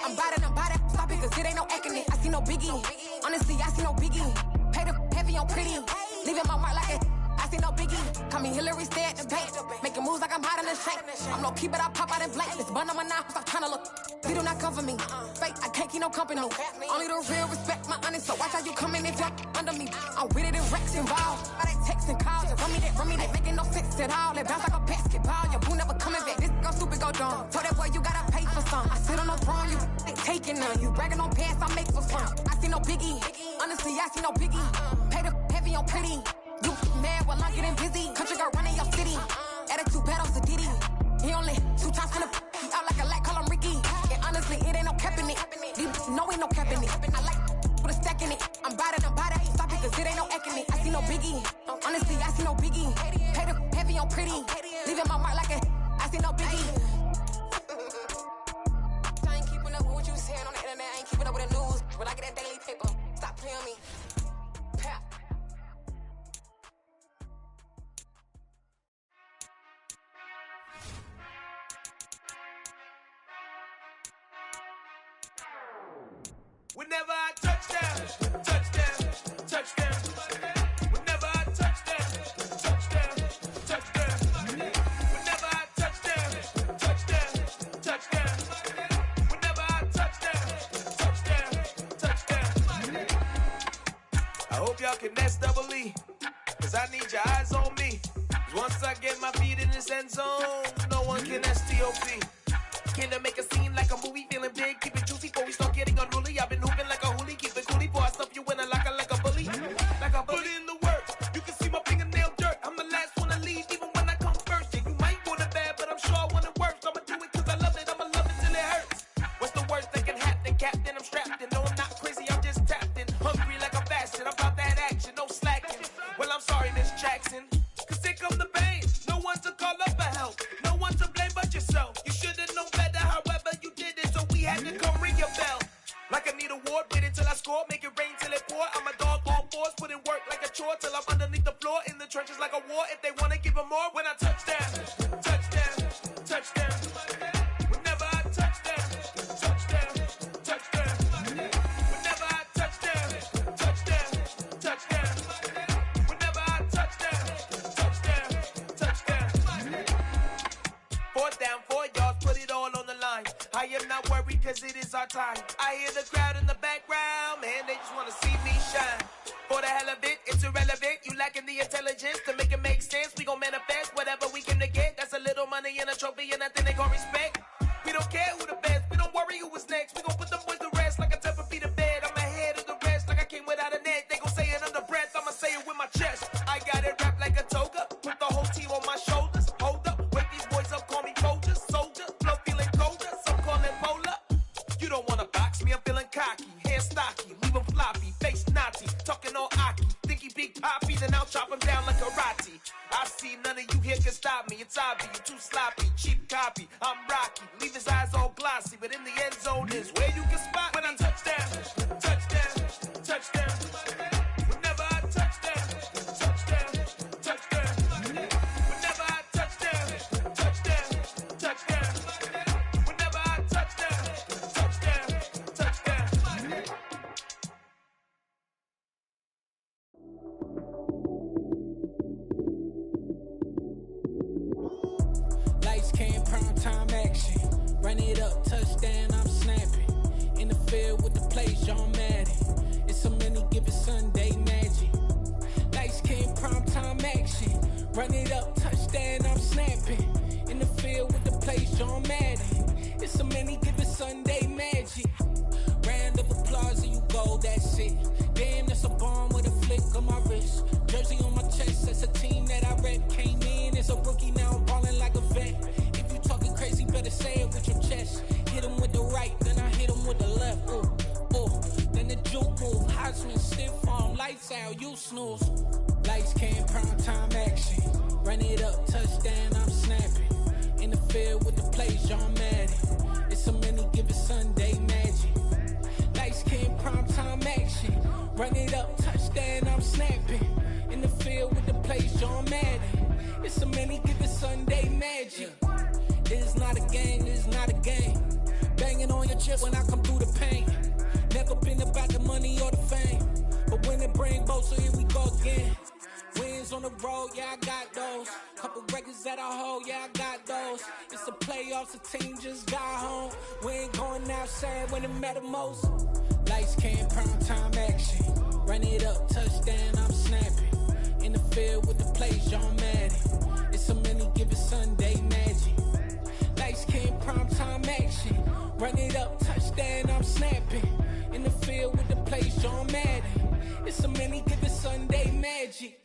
I'm biting, stop it, cause it ain't no acting it. I see no biggie. Honestly, I see no biggie. Pay the heavy on pretty. Leaving my mark like it. I see no biggie. Call me Hillary, stay at the bank. Making moves like I'm hiding the shank. I'm no keep it, I pop out in blank. This bun on my knife, stop trying to look. They do not cover me. Fake, I can't keep no company. Only the real respect my honest. So watch how you come in if you're under me. I'm with it and Rex involved. All they text and calls. Run me that, making no sense at all. They bounce like a basketball. Your boo never coming back. This go stupid, go dumb. Told that boy you gotta pay for some. I sit on the throne, you ain't taking none. You bragging on pants, I make for fun. I see no biggie. Honestly, I see no biggie. Pay the heavy on pretty. You mad while I'm getting busy. Country girl running your city. Attitude bad on Diddy. He only 2 times from the he out like a light, call him Ricky. And honestly, it ain't no capping it. No, ain't no capping it. I like put a stack in it. I'm biting, stop it, cause it ain't no acting it. I see no biggie. Honestly, I see no biggie. Pay the heavy on pretty. Leaving my mark like a I see no biggie. I ain't keeping up with what you saying on the internet. I ain't keeping up with the news. When I get that daily paper, stop playing me. Pap. Whenever I touchdown, touchdown, touchdown. Whenever I touchdown, touchdown, touchdown. Whenever I touchdown, touchdown, touchdown. Whenever I touchdown, touchdown, touchdown. I hope y'all can nest double E, cause I need your eyes on me. Cause once I get my feet in this end zone, no one can STOP. Can I make a scene like a movie, feeling big, keep it juicy before we start getting unruly. I've been hooping like a hoolie, keep it coolie before I stuff you in a locker like a bully. Like a bully. Put in the work, you can see my fingernail dirt. I'm the last one to leave, even when I come first. Yeah, you might want it bad, but I'm sure I want it worse. I'ma do it cause I love it, I'ma love it till it hurts. What's the worst that can happen, Captain? I'm strapped in, no I'm not crazy, I'm just tapped in. Hungry like I'm fasting, I'm about that action, no slacking. Well, I'm sorry, Miss Jackson, cause here come the pain. No one to call up for help, no one to blame but yourself. You should've known better, however you did it, so we had to come ring your bell. Like I need a ward, wait until I score, make it rain till it pour. I'm a dog on force, put in work like a chore till I'm underneath the floor, in the trenches like a war. If they wanna give them more, when I touchdown, touchdown, touchdown. Whenever I touchdown, touchdown, touchdown. Whenever I touchdown, touchdown, touchdown. Whenever I touchdown, touchdown, touchdown. 4th down, 4 yards, put it all on the line. I am not worried cause it is our time. I hear the crowd in the background, man, they just wanna see me shine. For the hell of it, it's irrelevant. You lacking the intelligence to make it make sense. We gon' manifest whatever we came to get. That's a little money and a trophy and nothing they gon' respect. We don't care who the best, we don't worry who was next. We gon' put them boys to rest like a 10 feet of bed. I'm ahead of the rest like I came without a net. They gon' say it under breath, I'ma say it with my chest. I got it wrapped like a toga, put the whole team on my shoulders. Hold up, wake these boys up, call me Folger, soldier. Flow feeling colder, some call it polar. You don't wanna box me, I'm feeling cocky. Hair stocky, leave him floppy, face naughty. Talking all aki, think he big poppy, then I'll chop him down like karate. I see none of you here can stop me. It's obvious, you too sloppy, cheap copy. I'm Rocky, leave his eyes all glossy, but in the end zone is where you can spot when I touchdown, touchdown, touchdown. Whenever I touchdown, touchdown, touchdown. Whenever I touchdown, touchdown, touchdown. Whenever I touchdown, touchdown, touchdown. Lights came, prime time action. Run it up, touchdown, I'm snapping. In the field with the plays, John Madden. It's a many given Sunday magic. Lights came, prime time action. Run it up, touchdown, I'm snapping. In the field with the plays, John Madden. It's a many given Sunday magic. Round of applause and you go, that's it. Damn, that's a bomb with a flick on my wrist, jersey on my chest. That's a team that I rep. Came in as a rookie, now I'm ballin' like a vet. If you talking crazy, better say it with your chest. Hit him with the right, then I hit him with the left. Then the juke move, Heisman, stiff arm, lights out, you snooze. Lights came, prime time action. Run it up, touchdown, I'm snapping. In the field with the plays, John Madden. It's a many given Sunday magic. Lights came, prime time action. Run it up, touchdown, I'm snapping. In the field with the plays, John Madden. It's a many given Sunday magic. It is not a game, it is not a game. Banging on your chest when I come through the paint. Never been about the money or the fame. But when it bring both, so here we go again. Wins on the road, yeah, I got those. Couple records that I hold, yeah, I got those. It's the playoffs, the team just got home. We ain't going outside when it matter most. Lights came, prime time action. Run it up, touchdown, I'm snapping. In the field with the plays, John Madden. It's a many given Sunday magic. Lights came, prime time action. Run it up, touchdown, I'm snapping. In the field with the plays, John Madden. It's a many given Sunday magic.